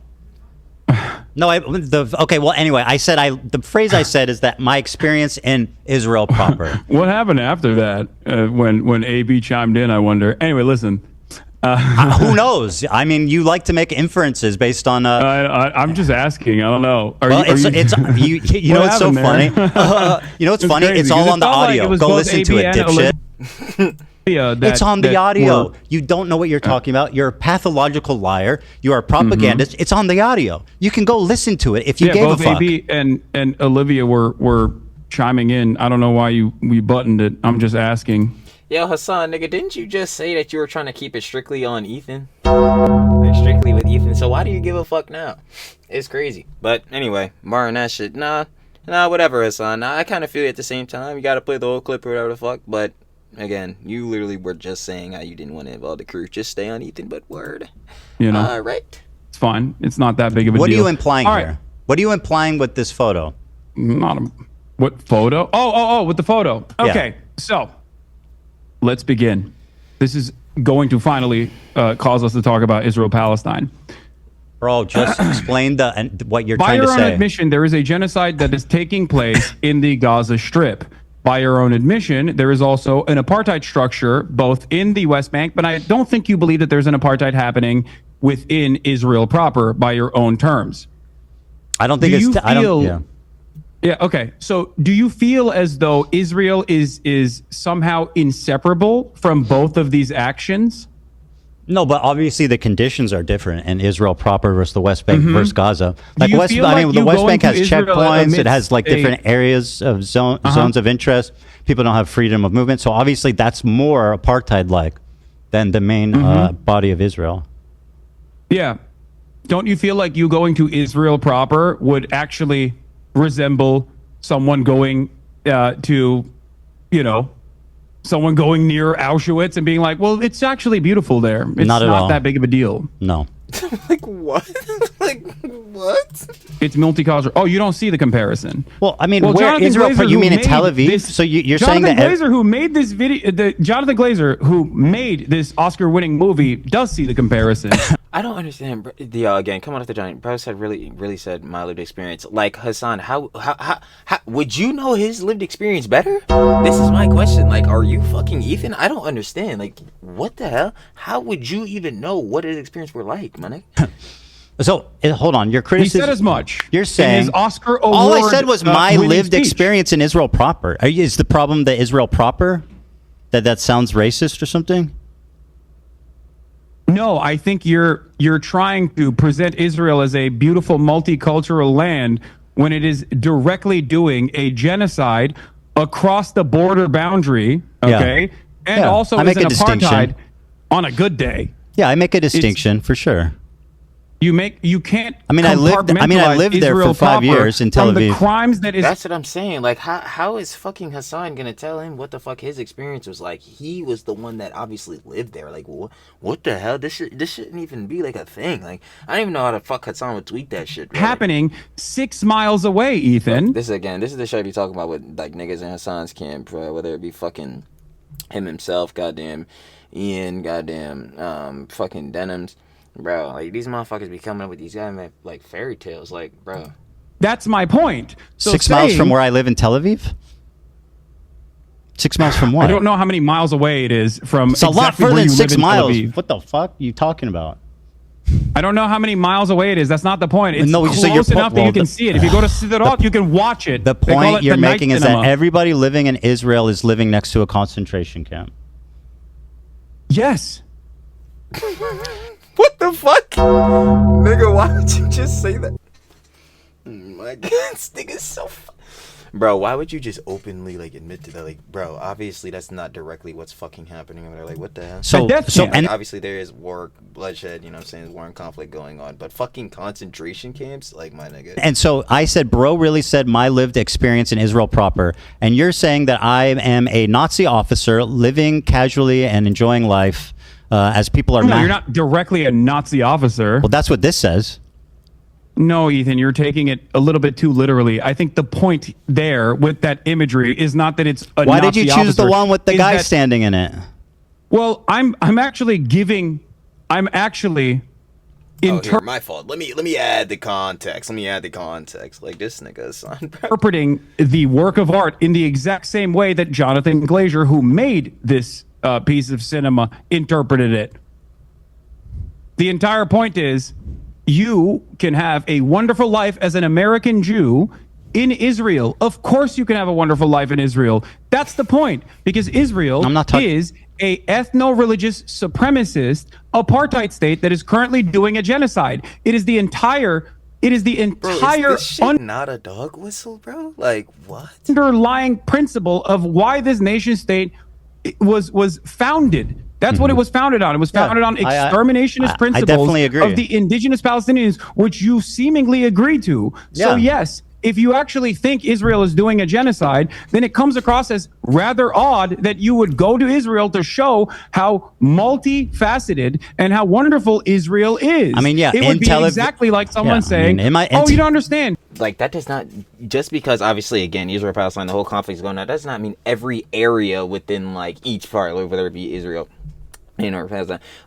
No, okay, well, anyway, the phrase I said is that my experience in Israel proper. What happened after that when AB chimed in, I wonder. Anyway, listen. Who knows? I mean, you like to make inferences based on... I'm just asking. I don't know. You know what's so funny? You know what's funny? Crazy, it's all on the audio. Go listen to it, dipshit. It's on the audio. You don't know what you're talking about. You're a pathological liar. You are a propagandist. It's on the audio. You can go listen to it if you gave a fuck. Both AB and Olivia were chiming in. I don't know why we buttoned it. I'm just asking. Yo, Hasan, nigga, didn't you just say that you were trying to keep it strictly on Ethan? Like, strictly with Ethan. So why do you give a fuck now? It's crazy. But anyway, more on that shit. Nah, whatever, Hasan. Nah, I kind of feel it at the same time. You got to play the whole clip or whatever the fuck. But again, you literally were just saying how you didn't want to involve the crew. Just stay on Ethan, but word. You know. All right. It's fine. It's not that big of a deal. What are you implying here? What are you implying with this photo? What photo? Oh, with the photo. Okay, so let's begin. This is going to finally cause us to talk about Israel-Palestine. Bro, just explain what you're By trying to your own say. admission, there is a genocide that is taking place in the Gaza Strip. By your own admission, there is also an apartheid structure both in the West Bank, but I don't think you believe that there's an apartheid happening within Israel proper by your own terms. I don't think Yeah, okay. So do you feel as though Israel is somehow inseparable from both of these actions? No, but obviously the conditions are different in Israel proper versus the West Bank versus Gaza. Like the West Bank has checkpoints. It has like different areas of zones of interest. People don't have freedom of movement. So obviously that's more apartheid-like than the main body of Israel. Yeah. Don't you feel like you going to Israel proper would actually resemble someone going someone going near Auschwitz and being like, well, it's actually beautiful there. It's not that big of a deal. No. Like what? Like what? It's multicultural. Oh, you don't see the comparison. Well, I mean, where Israel? You mean in Tel Aviv? So you're saying that Jonathan Glazer, who made this video, Jonathan Glazer, who made this Oscar-winning movie, does see the comparison. I don't understand. Again, come on after Johnny. Bro said really said my lived experience. Like Hasan, how would you know his lived experience better? This is my question. Like, are you fucking Ethan? I don't understand. Like, what the hell? How would you even know what his experience were like, man? So hold on, your criticism. He said as much. You're saying his Oscar award. All I said was my lived experience in Israel proper. Is the problem that Israel proper? That sounds racist or something? No, I think you're trying to present Israel as a beautiful multicultural land when it is directly doing a genocide across the border boundary. Okay, and also is an apartheid on a good day. Yeah, I make a distinction for sure. You can't. I mean, I lived there for 5 years in Tel Aviv. The crimes That's what I'm saying. Like, how is fucking Hasan gonna tell him what the fuck his experience was like? He was the one that obviously lived there. Like, what the hell? This shouldn't even be like a thing. Like, I don't even know how the fuck Hasan would tweet that shit. Bro. Happening 6 miles away, Ethan. Look, this is the shit I be talking about with like niggas in Hasan's camp, bro. Whether it be fucking him himself, goddamn Ian, goddamn fucking Denims. Bro, like these motherfuckers be coming up with these guys like fairy tales, like, bro. That's my point. So 6 miles from where I live in Tel Aviv? 6 miles from what? I don't know how many miles away it is from. It's a lot further than 6 miles. What the fuck are you talking about? I don't know how many miles away it is. That's not the point. It's so close enough that you can see it. If you go to Sderot, you can watch it. The point you're making is that everybody living in Israel is living next to a concentration camp. Yes. What the fuck? Nigga, why would you just say that? My God, this nigga's so Bro, why would you just openly like admit to that? Like, bro, obviously that's not directly what's fucking happening. And they're like, what the hell? And obviously there is war, bloodshed, you know what I'm saying? There's war and conflict going on. But fucking concentration camps, like, my nigga. And so I said, bro really said my lived experience in Israel proper. And you're saying that I am a Nazi officer living casually and enjoying life as people are not. You're not directly a Nazi officer. Well, that's what this says. No, Ethan, you're taking it a little bit too literally. I think the point there with that imagery is not that it's a Nazi officer. Why did you choose the one with the guy standing in it? Well, I'm actually here, my fault. Let me add the context. Like, this nigga, son, bro. Interpreting the work of art in the exact same way that Jonathan Glazer, who made this piece of cinema, interpreted it. The entire point is you can have a wonderful life as an American Jew in Israel. Of course you can have a wonderful life in Israel. That's the point, because Israel is a ethno-religious supremacist apartheid state that is currently doing a genocide. It is the entire Bro, is this shit not a dog whistle, bro? Like, what? Underlying principle of why this nation state was founded. That's what it was founded on. It was founded on exterminationist principles of the indigenous Palestinians, which you seemingly agree to. So yes, if you actually think Israel is doing a genocide, then it comes across as rather odd that you would go to Israel to show how multifaceted and how wonderful Israel is. I mean, yeah, it would be exactly like someone saying, "Oh, you don't understand. like that does not, just because obviously again Israel Palestine the whole conflict is going on, that does not mean every area within like each part, like whether it be Israel, you know,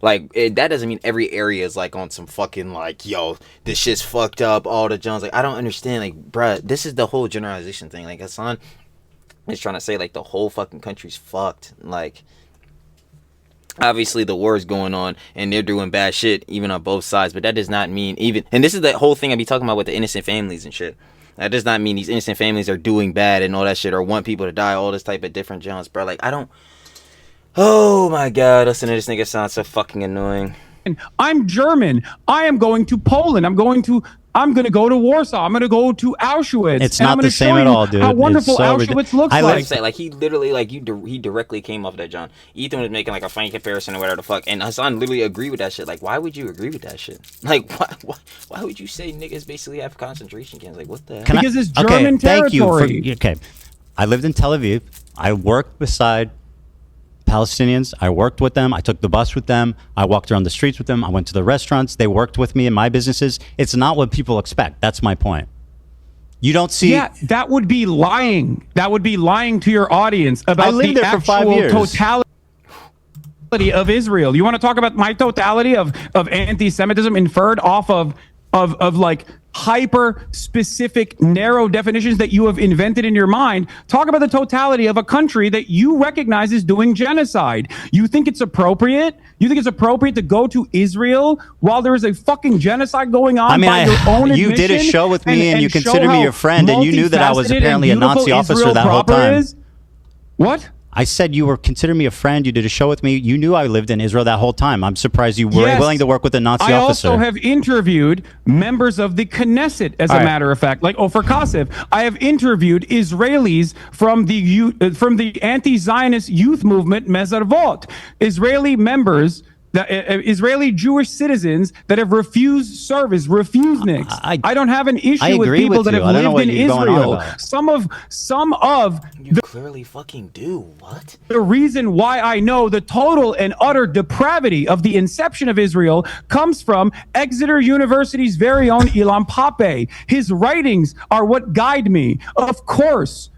like that doesn't mean every area is like on some fucking like, yo, this shit's fucked up, all the Jones. Like I don't understand, like bruh, this is the whole generalization thing. Like Hasan is trying to say like the whole fucking country's fucked. Like obviously the war is going on and they're doing bad shit even on both sides, but that does not mean even, and this is the whole thing I be talking about with the innocent families and shit. That does not mean these innocent families are doing bad and all that shit or want people to die, all this type of different Jones, bro. Like I don't, oh my god, listen to this nigga sound so fucking annoying. I'm German. I am going to Poland. I'm going to go to Warsaw. I'm going to go to Auschwitz. It's not the same at all, dude. How wonderful Auschwitz looks like. Say, like he literally, like he directly came off that, John. Ethan was making like a funny comparison or whatever the fuck, and Hasan literally agreed with that shit. Like, why would you agree with that shit? Like, why would you say niggas basically have concentration camps? Like, what the hell? Because it's German territory. Okay, I lived in Tel Aviv. I worked beside Palestinians. I worked with them. I took the bus with them. I walked around the streets with them. I went to the restaurants. They worked with me in my businesses. It's not what people expect. That's my point. You don't see. Yeah, that would be lying. That would be lying to your audience about the actual totality of Israel. You want to talk about my totality of anti-Semitism inferred off of like hyper specific narrow definitions that you have invented in your mind? Talk about the totality of a country that you recognize is doing genocide. You think it's appropriate? You think it's appropriate to go to Israel while there is a fucking genocide going on? I mean, by your own you did a show with me and you consider me your friend, and you knew that I was apparently a Nazi officer that whole time. What? I said you were considering me a friend. You did a show with me. You knew I lived in Israel that whole time. I'm surprised you were willing to work with a Nazi officer. I also have interviewed members of the Knesset, as a matter of fact. Like Ofer Kasif, I have interviewed Israelis from the anti-Zionist youth movement Mezarvot. Israeli members, Israeli Jewish citizens that have refused service, refuseniks. I don't have an issue with people that have lived in Israel. Some of you clearly fucking do. What? The reason why I know the total and utter depravity of the inception of Israel comes from Exeter University's very own Ilan Pappé. His writings are what guide me. Of course,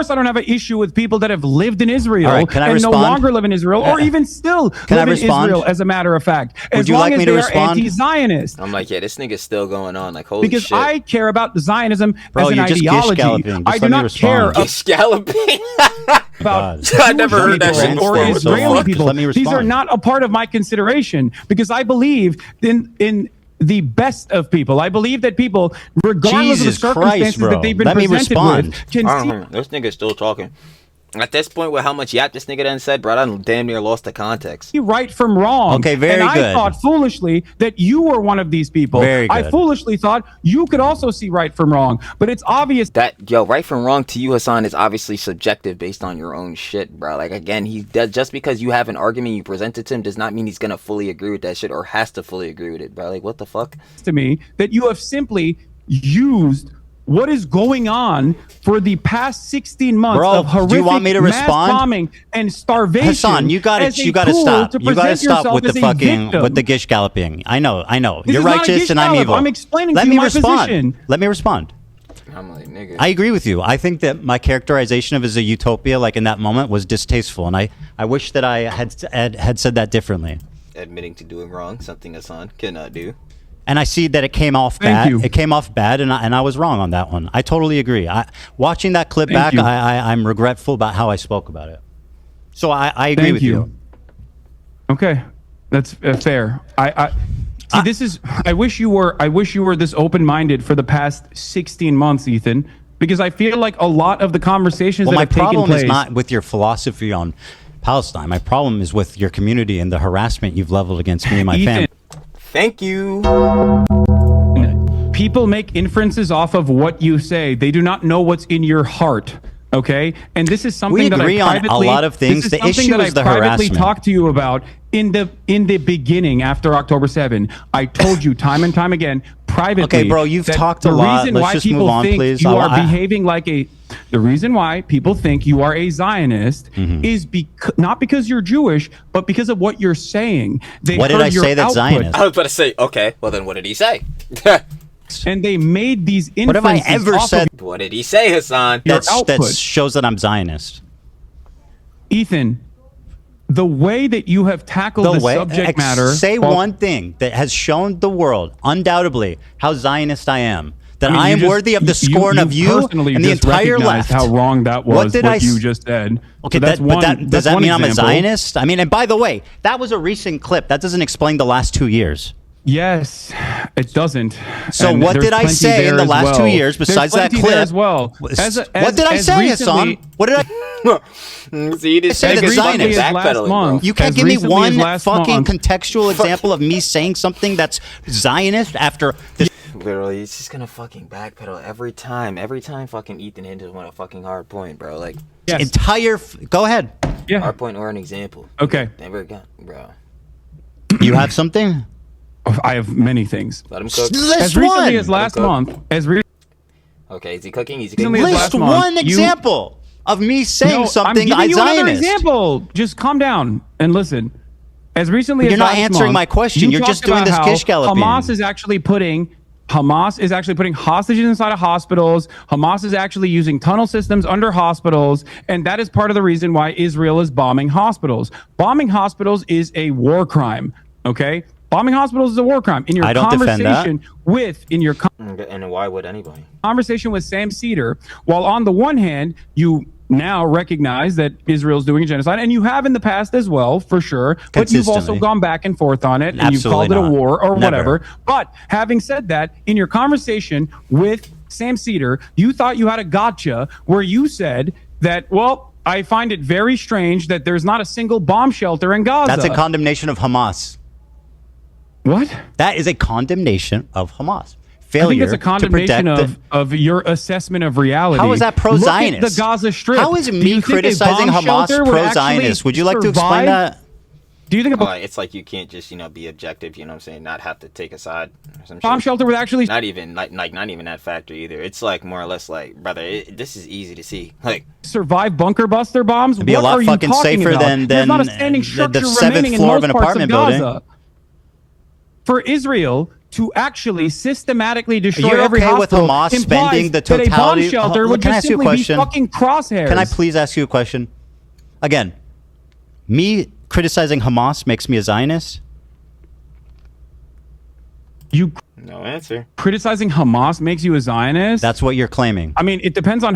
I don't have an issue with people that have lived in Israel and no longer live in Israel, or even still live in Israel, as a matter of fact. As long as they are anti-Zionist. I'm like, yeah, this nigga's still going on. Like, holy shit. Because I care about Zionism as an ideology. I do not care about scalloping. I never heard that shit before. Or Israeli people. These are not a part of my consideration, because I believe in the best of people. I believe that people, regardless of the circumstances that they've been presented with, can this nigga's still talking. At this point, with how much yap this nigga done said, bro, I damn near lost the context. See right from wrong. Okay, very good. And I thought foolishly that you were one of these people. Very good. I foolishly thought you could also see right from wrong. But it's obvious that, yo, right from wrong to you, Hasan, is obviously subjective based on your own shit, bro. Like, again, just because you have an argument you present it to him does not mean he's going to fully agree with that shit or has to fully agree with it, bro. Like, what the fuck? To me, that you have simply used what is going on for the past 16 months of horrific mass bombing and starvation. Hassan, you got to stop. You got to stop with the gish galloping. I know. You're righteous and I'm evil. I'm explaining to you my position. Let me respond. I'm like, nigga. I agree with you. I think that my characterization of it as a utopia, like in that moment, was distasteful, and I wish that I had said that differently. Admitting to doing wrong, something Hasan cannot do. And I see that it came off bad. It came off bad, and I was wrong on that one. I totally agree. Watching that clip back, I'm regretful about how I spoke about it. So I agree with you. Okay, that's fair. See, this is. I wish you were this open-minded for the past 16 months, Ethan, because I feel like a lot of the conversations that have taken place. My problem is not with your philosophy on Palestine. My problem is with your community and the harassment you've leveled against me and my family. Thank you. People make inferences off of what you say. They do not know what's in your heart. Okay, and this is something that I privately, on a lot of things. The issue is the harassment. Talked to you about in the beginning after October 7. I told you time and time again privately. Okay, bro, you've talked a lot. Let's just move on, please. You are behaving like a. The reason why people think you are a Zionist is not because you're Jewish, but because of what you're saying. What did I say that's Zionist? I was about to say, okay, well then what did he say? and they made these inferences. What have I ever said? What did he say, Hasan? That shows that I'm Zionist. Ethan, the way that you have tackled the subject matter. Say one thing that has shown the world, undoubtedly, how Zionist I am. That I am worthy of the scorn of you and the entire left. How wrong that was. What you just said. Okay, so does that mean I'm a Zionist? I mean, and by the way, that was a recent clip. That doesn't explain the last 2 years. Yes, it doesn't. So and what did I say in the last 2 years besides that clip? As well. What did I say, Hasan? What did I? See, you just said Zionist. Backpedaling, you can't give me one fucking contextual example of me saying something that's Zionist after this. Literally, he's just gonna fucking backpedal every time. Every time fucking Ethan hinges on a fucking hard point, bro. Like, go ahead. Yeah. Hard point or an example. Okay. Never got, bro. You have something? I have many things. Let him cook. As recently as last month, okay, is he cooking? He's cooking. List one example of me saying something I'm giving you another Zionist. example. Just calm down and listen. As recently as you're not last answering month, my question. You're just doing this kish galloping. Hamas is actually putting hostages inside of hospitals. Hamas is actually using tunnel systems under hospitals, and that is part of the reason why Israel is bombing hospitals. Bombing hospitals is a war crime. Okay. Bombing hospitals is a war crime. In your conversation and why would anybody? Conversation with Sam Cedar, while on the one hand, you now recognize that Israel's doing a genocide, and you have in the past as well, for sure, but you've also gone back and forth on it, and you've called it a war or whatever. But having said that, in your conversation with Sam Cedar, you thought you had a gotcha where you said that, well, I find it very strange that there's not a single bomb shelter in Gaza. That's a condemnation of Hamas. What? That is a condemnation of Hamas. I think it's a condemnation of your assessment of reality. How is that pro-Zionist? Look at the Gaza Strip. How is me criticizing Hamas pro-Zionist? Would you like to explain that? Do you think it's like you can't just be objective? You know what I'm saying? Not have to take a side. Or some bomb shelter would actually not even not even that factor either. It's like more or less like, brother, this is easy to see. Like survive bunker buster bombs. It'd be a lot fucking safer than There's not a standing structure the seventh floor of an apartment building. For Israel to actually systematically destroy You're every okay with hospital Hamas spending the totality? That a bomb shelter would just simply be fucking crosshairs. Can I please ask you a question? Again, me criticizing Hamas makes me a Zionist? No answer. Criticizing Hamas makes you a Zionist? That's what you're claiming. I mean, it depends on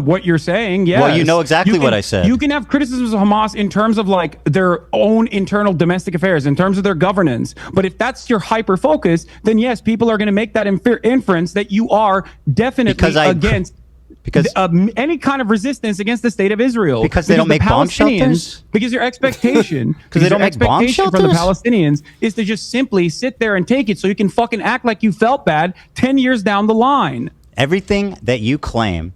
what you're saying. Yes. Well, you know exactly what I said. You can have criticisms of Hamas in terms of like their own internal domestic affairs, in terms of their governance. But if that's your hyper focus, then yes, people are going to make that inference that you are definitely against any kind of resistance against the state of Israel. Because they don't make bomb shelters? Because your expectation, because they don't make bomb shelters? from the Palestinians is to just simply sit there and take it so you can fucking act like you felt bad 10 years down the line. Everything that you claim,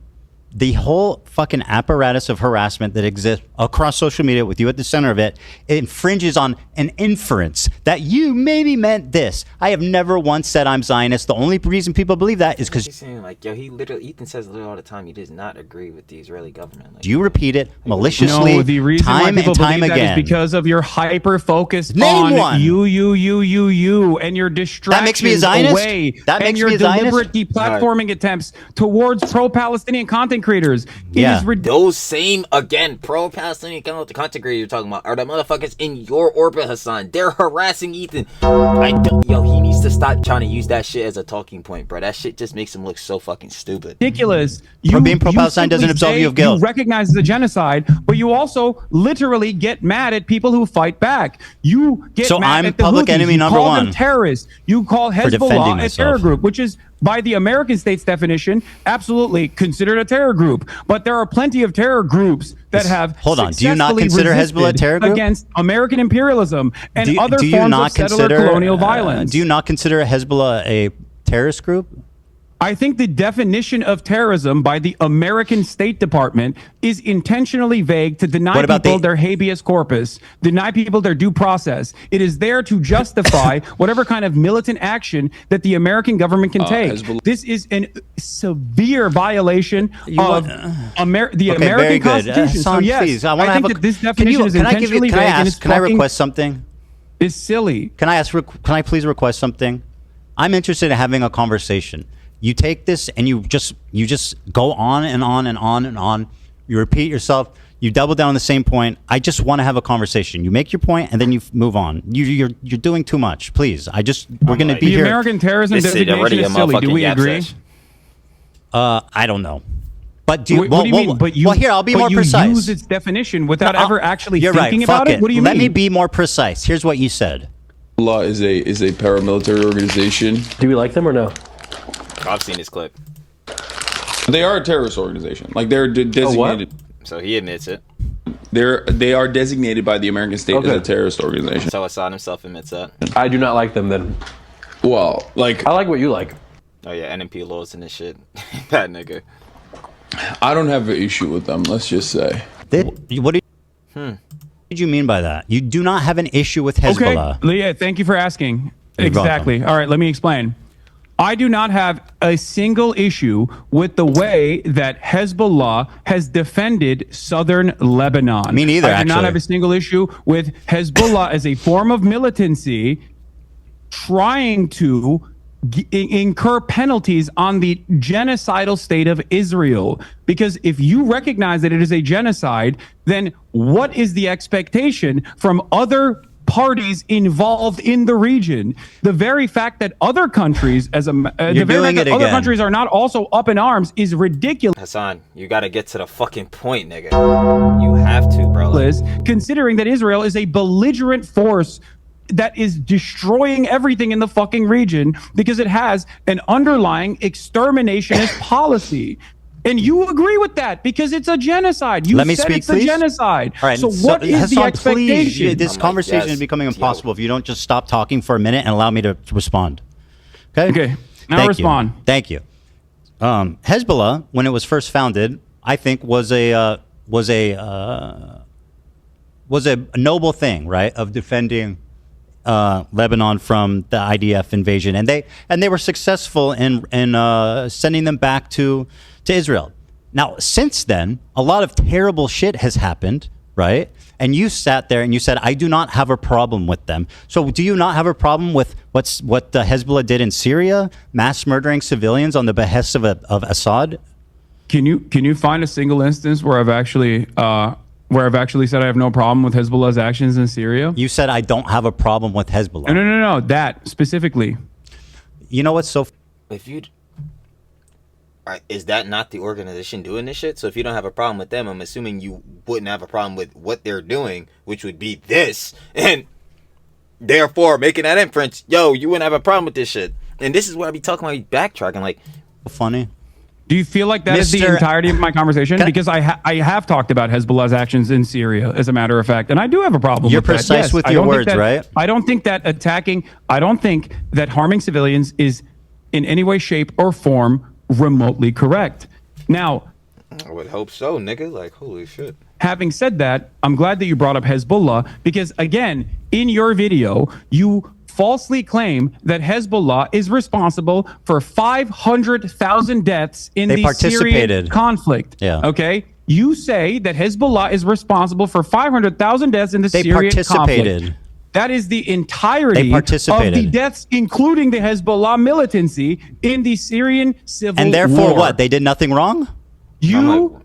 the whole fucking apparatus of harassment that exists across social media with you at the center of it, it infringes on an inference that you maybe meant this. I have never once said I'm Zionist. The only reason people believe that is because... He's saying like, yo, Ethan says literally all the time he does not agree with the Israeli government. Like, do you repeat it maliciously the reason time why people and time believe again? That is because of your hyper-focus Name on one. you, and your distractions that makes me a Zionist? away, that makes and your me a Zionist? deliberate deplatforming attempts towards pro-Palestinian content creators. Yeah. Those same, again, pro-Palestinian content creators you're talking about are the motherfuckers in your orbit, Hasan. They're harassing Ethan. He needs to stop trying to use that shit as a talking point, bro. That shit just makes him look so fucking stupid. Ridiculous. Being pro-Palestine doesn't absolve you of guilt. You recognize the genocide, but you also literally get mad at people who fight back. You get so mad I'm at the public Houthis. enemy You number call one. them terrorists. You call Hezbollah a terror group, which is by the American state's definition, absolutely considered a terror group. But there are plenty of terror groups that have do you not consider Hezbollah a terror group? Against American imperialism and other forms of settler colonial violence. Do you not consider Hezbollah a terrorist group? I think the definition of terrorism by the American State Department is intentionally vague to deny people their habeas corpus, deny people their due process. It is there to justify whatever kind of militant action that the American government can take. This is a severe violation of the American Constitution. So yes, please, I think that this definition is intentionally vague and it's Can I request something? It's silly. Can I please request something? I'm interested in having a conversation. You take this and you just go on and on and on and on. You repeat yourself. You double down on the same point. I just want to have a conversation. You make your point and then you move on. You're doing too much. Please. We're going to be the here. American terrorism designation is silly. Do we agree? I don't know. But what do you mean? But here, I'll be more precise. You use its definition without ever actually You're thinking right. about Fuck it. What do you mean? Let me be more precise. Here's what you said. Hezbollah is a paramilitary organization. Do we like them or no? I've seen this clip. They are a terrorist organization. Like they're designated. So he admits it. They are designated by the American state as a terrorist organization. So Hasan himself admits that. I do not like them then. Well, like I like what you like. Oh yeah, NMP laws and this shit. That nigga. I don't have an issue with them. Let's just say. What did you mean by that? You do not have an issue with Hezbollah. Okay, yeah, thank you for asking. You're exactly. welcome. All right, let me explain. I do not have a single issue with the way that Hezbollah has defended southern Lebanon. Me neither, I do not actually. have a single issue with Hezbollah as a form of militancy trying to incur penalties on the genocidal state of Israel. Because if you recognize that it is a genocide, then what is the expectation from other parties involved in the region? The very fact that other countries, other countries are not also up in arms is ridiculous. Hasan, you gotta get to the fucking point, nigga. You have to, bro. Considering that Israel is a belligerent force that is destroying everything in the fucking region because it has an underlying exterminationist policy. And you agree with that because it's a genocide. You said it's a genocide. All right, so what is the Hasan, expectation? please, this conversation is becoming impossible if you don't just stop talking for a minute and allow me to respond. Okay? Now respond. Thank you. Hezbollah, when it was first founded, I think was a noble thing, right? Of defending Lebanon from the IDF invasion, and they were successful in sending them back to Israel. Now, since then, a lot of terrible shit has happened, right? And you sat there and you said, I do not have a problem with them. So do you not have a problem with what Hezbollah did in Syria, mass murdering civilians on the behest of Assad? Can you find a single instance where I've actually said I have no problem with Hezbollah's actions in Syria? You said I don't have a problem with Hezbollah. No, that specifically. You know what's so... Is that not the organization doing this shit? So if you don't have a problem with them, I'm assuming you wouldn't have a problem with what they're doing, which would be this. And therefore, making that inference, yo, you wouldn't have a problem with this shit. And this is what I be talking about, backtracking. Like, funny. Do you feel like that is the entirety of my conversation? Because I have talked about Hezbollah's actions in Syria, as a matter of fact, and I do have a problem You're with that. precise Yes, with I your don't words, think that, right? I don't think that harming civilians is in any way, shape, or form remotely correct. Now, I would hope so, nigga. Like, holy shit. having said that, I'm glad that you brought up Hezbollah because, again, in your video, you falsely claim that Hezbollah is responsible for 500,000 deaths in the Syrian conflict. Yeah. Okay? You say that Hezbollah is responsible for 500,000 deaths in the Syrian conflict. That is the entirety of the deaths, including the Hezbollah militancy in the Syrian civil war. And therefore what? They did nothing wrong? No.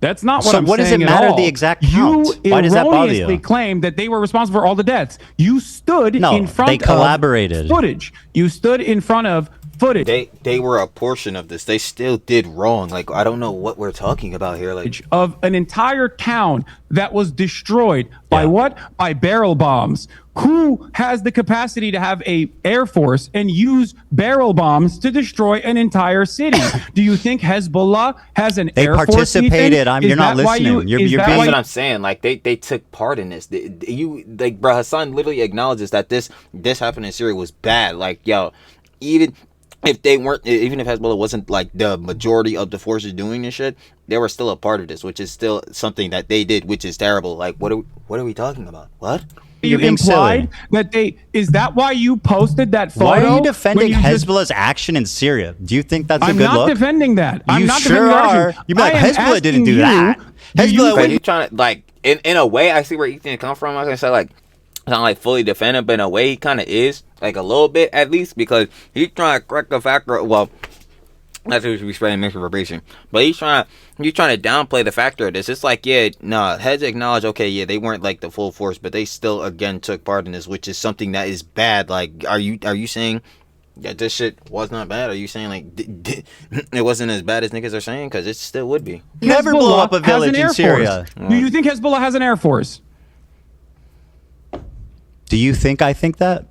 That's not what I'm saying. So what does it matter the exact count? Why does that bother you? You erroneously claimed that they were responsible for all the deaths. You stood in front of footage. You stood in front of footage. They were a portion of this. They still did wrong. Like, I don't know what we're talking about here. Like, of an entire town that was destroyed by what? By barrel bombs. Who has the capacity to have a air force and use barrel bombs to destroy an entire city? Do you think Hezbollah has an air force? They participated. You're not listening. That's what I'm saying. Like, they took part in this. Bro, Hasan literally acknowledges that this happened in Syria was bad. Like, yo, even if Hezbollah wasn't like the majority of the forces doing this shit, they were still a part of this, which is still something that they did, which is terrible. Like, what are we talking about? What? You implied that is that why you posted that photo? Why are you defending Hezbollah's action in Syria? Do you think that's a good look? I'm not defending that. I'm not defending are. You'd be like, Hezbollah didn't do that. Hezbollah, you trying to, like, in a way, I see where Ethan come from. I was gonna say, like, not like fully defend him, but in a way he kind of is, like a little bit at least, because he's trying to correct the factor. Well, that's what we spreading misinformation, but he's trying to downplay the factor of this. It's like, yeah, nah, Hez acknowledged, okay, yeah, they weren't like the full force, but they still again took part in this, which is something that is bad. Like, are you saying that this shit was not bad? Are you saying like it wasn't as bad as niggas are saying? Because it still would be. Never blow up a village in Syria. Do you think Hezbollah has an air force? Do you think I think that?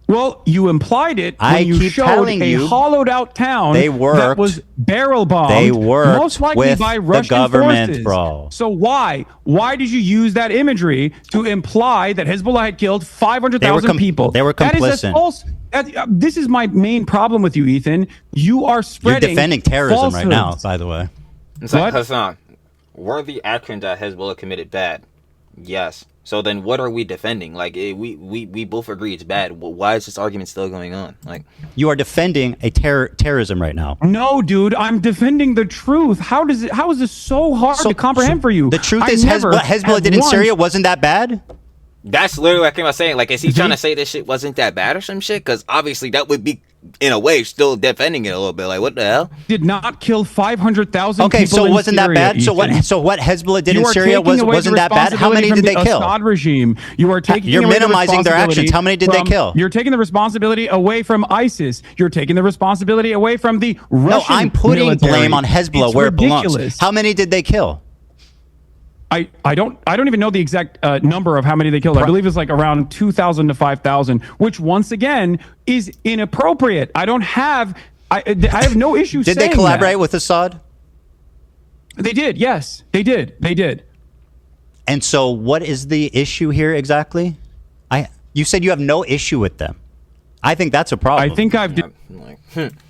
Well, you implied it when you showed a hollowed out town that was barrel bombed. They worked most likely with by Russian the government, forces. bro. So why did you use that imagery to imply that Hezbollah had killed 500,000 people? They were complicit. That is a false. This is my main problem with you, Ethan. You are spreading. You're defending terrorism falsehoods. right now, by the way. It's like, Hasan, were the actions that Hezbollah committed bad? Yes. So then what are we defending? Like, we both agree it's bad. Why is this argument still going on? Like, you are defending a terrorism right now. No, dude, I'm defending the truth. How is this so hard to comprehend for you? The truth is Hezbollah did in Syria wasn't that bad? That's literally what I was saying. Like, is he trying to say this shit wasn't that bad or some shit? Because obviously that would be, in a way, still defending it a little bit. Like, what the hell? Did not kill 500,000 people. Okay, so it wasn't Syria, that bad. Ethan. So what Hezbollah did in Syria wasn't that bad. How many did they kill? Assad regime. You are taking. You're minimizing their actions. How many did they kill? You're taking the responsibility away from ISIS. You're taking the responsibility away from the Russian. No, I'm putting military. blame on Hezbollah It's where ridiculous. it belongs. How many did they kill? I don't even know the exact number of how many they killed. I believe it's like around 2,000 to 5,000, which once again is inappropriate. I have no issue saying Did they collaborate with Assad? They did. Yes, they did. They did. And so what is the issue here exactly? You said you have no issue with them. I think that's a problem. I think I've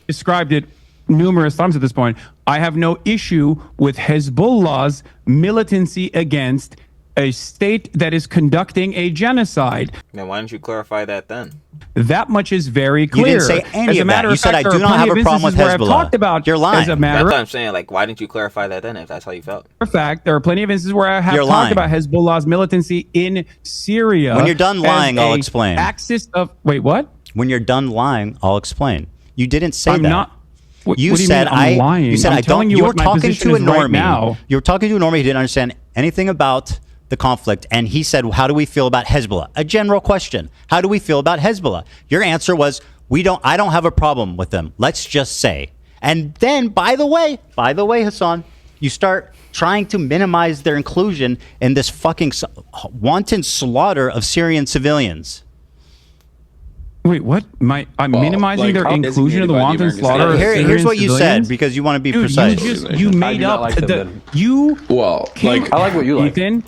described it numerous times at this point. I have no issue with Hezbollah's militancy against a state that is conducting a genocide. Now, why don't you clarify that then? That much is very clear. You didn't say any of that. You said I do not have a problem with Hezbollah. Talked about You're lying. That's what I'm saying. Like, why didn't you clarify that then if that's how you felt? For fact, there are plenty of instances where I have talked about Hezbollah's militancy in Syria. When you're done lying, I'll explain. Axis of what? When you're done lying, I'll explain. You didn't say I'm that. not. What You do you said mean I'm lying? You said I'm I telling don't. you You were what my talking position to a is right normie. now. You were talking to a normie who didn't understand anything about the conflict, and he said, "How do we feel about Hezbollah?" A general question. How do we feel about Hezbollah? Your answer was, I don't have a problem with them. Let's just say. And then, by the way, Hasan, you start trying to minimize their inclusion in this fucking wanton slaughter of Syrian civilians. Wait, what? I'm minimizing their inclusion of the wanton slaughter of Syrian Here's what you civilians? said, because you want to be Dude, precise. You made up I like what you like. Ethan,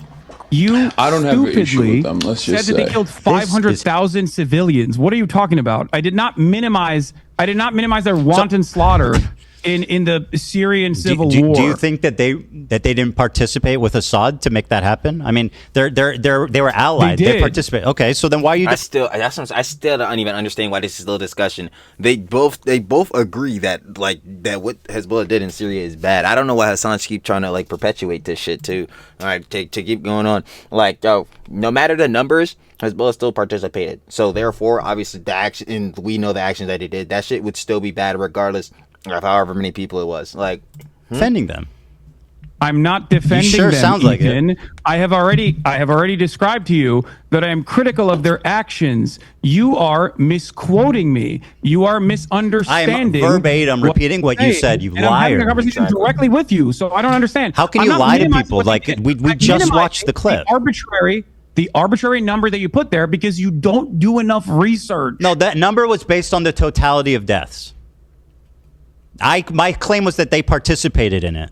you I don't have an issue with them. Let's said just that they say. killed 500,000 civilians. What are you talking about? I did not minimize their wanton slaughter in the Syrian civil war. Do you think that they didn't participate with Assad to make that happen? I mean, they were allied. They participated. Okay, so then why are you? I still don't even understand why this is still a discussion. They both agree that what Hezbollah did in Syria is bad. I don't know why Hasan keep trying to like perpetuate this shit too. All right, to keep going on. Like, yo, no matter the numbers, Hezbollah still participated. So therefore, obviously, the action, and we know the actions that he did. That shit would still be bad regardless of however many people it was. Like, defending them. I'm not defending sure them, sounds like Ethan. it. I have already described to you that I am critical of their actions. You are misquoting me. You are misunderstanding. I am verbatim repeating what you said, you and I'm having a liar. conversation directly with you, so I don't understand. How can I'm you not lie to minimizing people? what they Like, did. we I'm just minimizing watched the clip. The arbitrary number that you put there because you don't do enough research. No, that number was based on the totality of deaths. My claim was that they participated in it.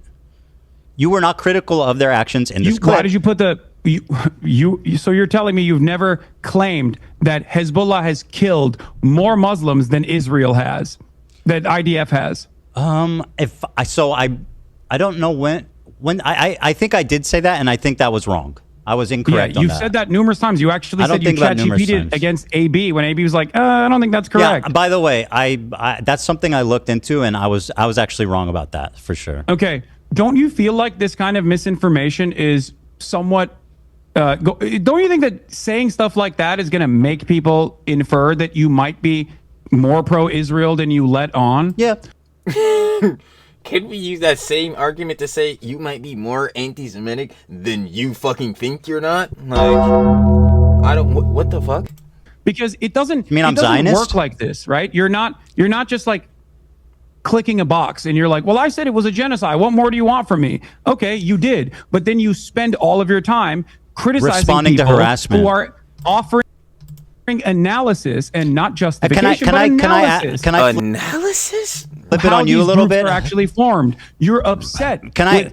You were not critical of their actions in this clip. Why did you put so you're telling me you've never claimed that Hezbollah has killed more Muslims than Israel has, that IDF has? I don't know when I think I did say that, and I think that was wrong. I was incorrect. Yeah, you've said that numerous times. You actually said you ChatGPT'd against AB when AB was like, I don't think that's correct. Yeah, by the way, I that's something I looked into, and I was actually wrong about that for sure. Okay. Don't you feel like this kind of misinformation is somewhat don't you think that saying stuff like that is going to make people infer that you might be more pro-Israel than you let on? Yeah. Can we use that same argument to say you might be more anti-Semitic than you fucking think you're not? Like, I don't. What the fuck? Because it doesn't. You mean I'm it doesn't Zionist? work like this, right? You're not just like clicking a box and you're like, well, I said it was a genocide. What more do you want from me? Okay, you did, but then you spend all of your time criticizing Responding to people harassment. who are offering analysis and not justification, but analysis. Analysis? Flip it on you a little bit. Are actually formed. You're upset. Can I,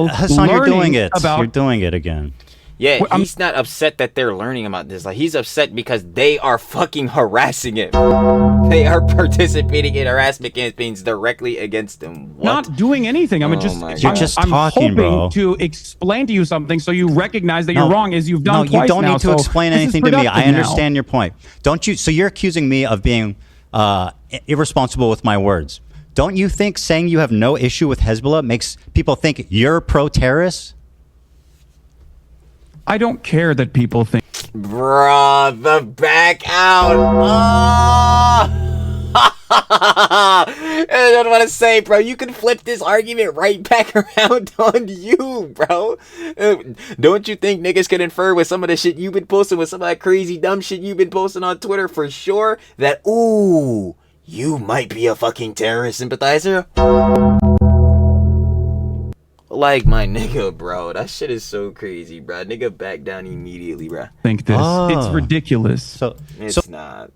Hasan, you're doing it. You're doing it again. Yeah, he's not upset that they're learning about this. Like, he's upset because they are fucking harassing him. They are participating in harassment campaigns directly against him. What? Not doing anything. I'm You're just talking, hoping bro. to explain to you something so you recognize that you're wrong, as you've done twice now. No, you don't need to So explain this is anything to me. I productive understand your point. Don't you? So you're accusing me of being irresponsible with my words. Don't you think saying you have no issue with Hezbollah makes people think you're pro-terrorist? I don't care that people think. Bruh, the back out. I don't want to say, bro, you can flip this argument right back around on you, bro. Don't you think niggas can infer with some of the shit you've been posting, with some of that crazy dumb shit you've been posting on Twitter for sure, that, ooh, you might be a fucking terrorist sympathizer? Like, my nigga, bro, that shit is so crazy, bro. Nigga back down immediately, bro. Think this. It's ridiculous. It's not.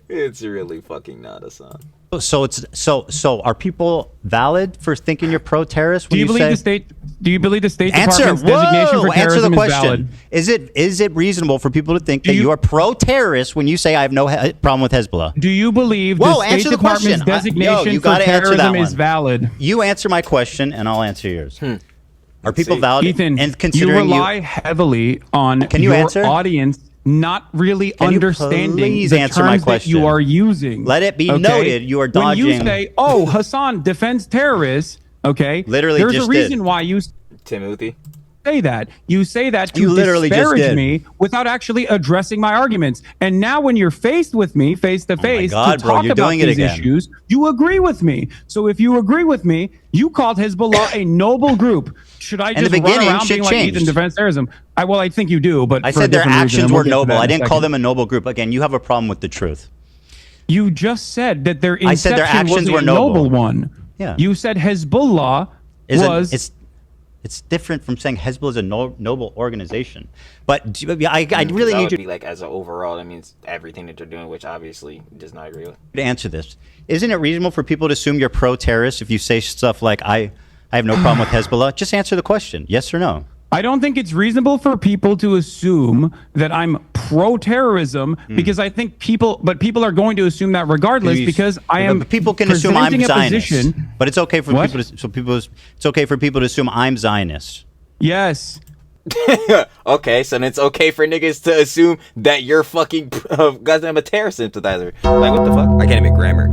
It's really fucking not, Hasan. So are people valid for thinking you're pro-terrorist? Do you believe the State Department's designation for answer the terrorism question. is valid? Is it reasonable for people to think that you are pro-terrorist when you say I have no problem with Hezbollah? Do you believe the State Department's designation for terrorism is valid? You answer my question, and I'll answer yours. Are people valid? Ethan, and considering you rely heavily on you your answer? audience not really understanding please the answer terms my that question? you are using. Let it be noted you are dodging. When you say, "Oh, Hasan defends terrorists," okay, literally, there's just a reason did. why you Timothy say that. You say that to You literally just disparage did. me without actually addressing my arguments. And now, when you're faced with me, face to face, to God, bro, talk you're about doing it these again. issues, you agree with me. So if you agree with me, you called Hezbollah a noble group. Should I In just the beginning, run around shit being like changed. Ethan defends terrorism? I think you do, but I for a said their different reason, actions and we'll were get to noble. that in I a didn't call second. them a noble group. Again, you have a problem with the truth. You just said that their I said their inception was actions a were noble. noble one. Yeah. You said Hezbollah was. It's different from saying Hezbollah is a noble organization. But I really need you to be like, as an overall, that means everything that they're doing, which obviously does not agree with. to answer this. Isn't it reasonable for people to assume you're pro-terrorist if you say stuff like, I have no problem with Hezbollah? Just answer the question, yes or no. I don't think it's reasonable for people to assume that I'm pro-terrorism because I think people are going to assume that regardless because I am. But people can assume I'm presenting a Zionist. position. But it's okay for it's okay for people to assume I'm Zionist. Yes. Okay, so then it's okay for niggas to assume that you're fucking goddamn a terrorist sympathizer. Like, what the fuck? I can't even grammar.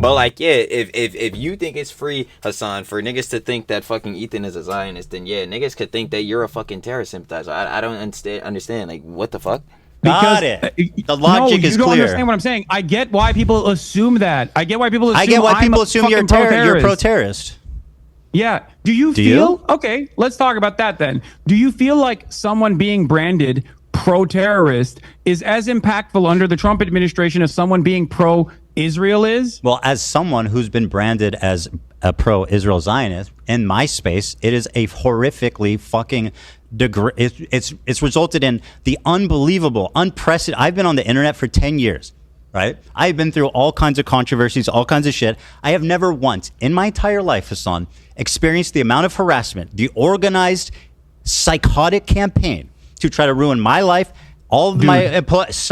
But like, yeah, if you think it's free, Hasan, for niggas to think that fucking Ethan is a Zionist, then yeah, niggas could think that you're a fucking terrorist sympathizer. I don't understand. Like, what the fuck? Got it. The logic is you don't clear. understand what I'm saying. I get why people assume that. I get why people assume you're pro-terrorist. Yeah. Do you feel? Okay, let's talk about that then. Do you feel like someone being branded pro-terrorist is as impactful under the Trump administration as someone being pro-Israel is? Well, as someone who's been branded as a pro-Israel Zionist in my space, it is a horrifically fucking it's resulted in the unbelievable, unprecedented. I've been on the internet for 10 years. Right? I've been through all kinds of controversies, all kinds of shit. I have never once in my entire life, Hasan, experienced the amount of harassment, the organized, psychotic campaign to try to ruin my life, all of my employees'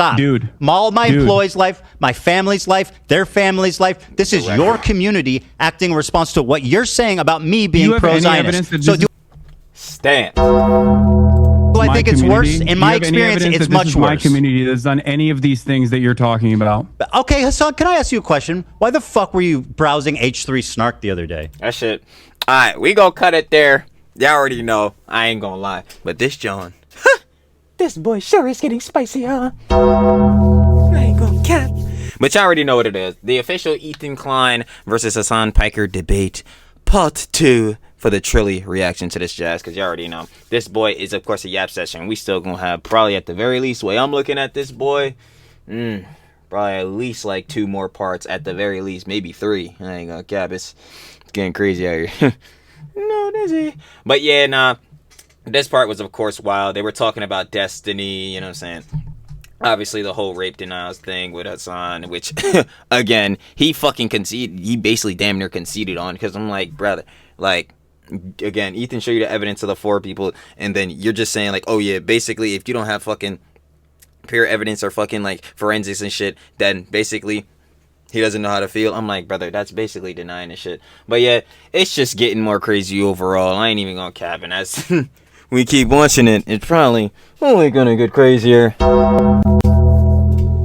life, my family's life, their family's life. This is your community acting in response to what you're saying about me being pro-Zionist. So stand. Do I think it's worse? In my experience, it's much worse. My community that's done any of these things that you're talking about. Okay, Hasan, can I ask you a question? Why the fuck were you browsing H3 Snark the other day? That shit. All right, we gonna cut it there. Y'all already know. I ain't gonna lie. But this John, this boy sure is getting spicy, huh? I ain't gonna cap. But y'all already know what it is. The official Ethan Klein versus Hasan Piker debate, part 2 for the Trilly reaction to this jazz. Because y'all already know. This boy is, of course, a yap session. We still gonna have probably at the very least, way I'm looking at this boy, probably at least like 2 more parts at the very least. Maybe 3. I ain't gonna cap. It's getting crazy out here. No, dizzy. But yeah, nah. This part was, of course, wild. They were talking about destiny, you know what I'm saying? Obviously, the whole rape denials thing with Hasan, which, again, he fucking conceded. He basically damn near conceded on, because I'm like, brother, like, again, Ethan showed you the evidence of the 4 people, and then you're just saying, like, oh yeah, basically, if you don't have fucking pure evidence or fucking, like, forensics and shit, then basically he doesn't know how to feel. I'm like, brother, that's basically denying the shit. But yeah, it's just getting more crazy overall. I ain't even gonna cap, and as we keep watching it, it's probably only gonna get crazier.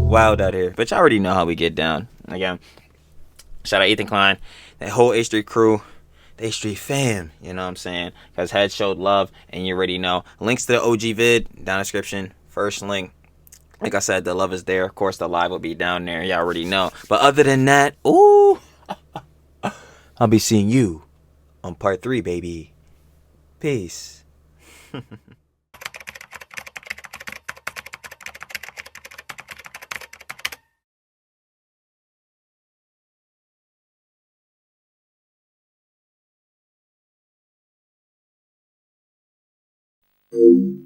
Wild out here. But y'all already know how we get down. Again, shout out Ethan Klein, that whole H3 crew, the H3 fam, you know what I'm saying? Because Head showed love, and you already know. Links to the OG vid down in the description. First link. Like I said, the love is there. Of course, the live will be down there. Y'all already know. But other than that, ooh, I'll be seeing you on part 3, baby. Peace. Thank you.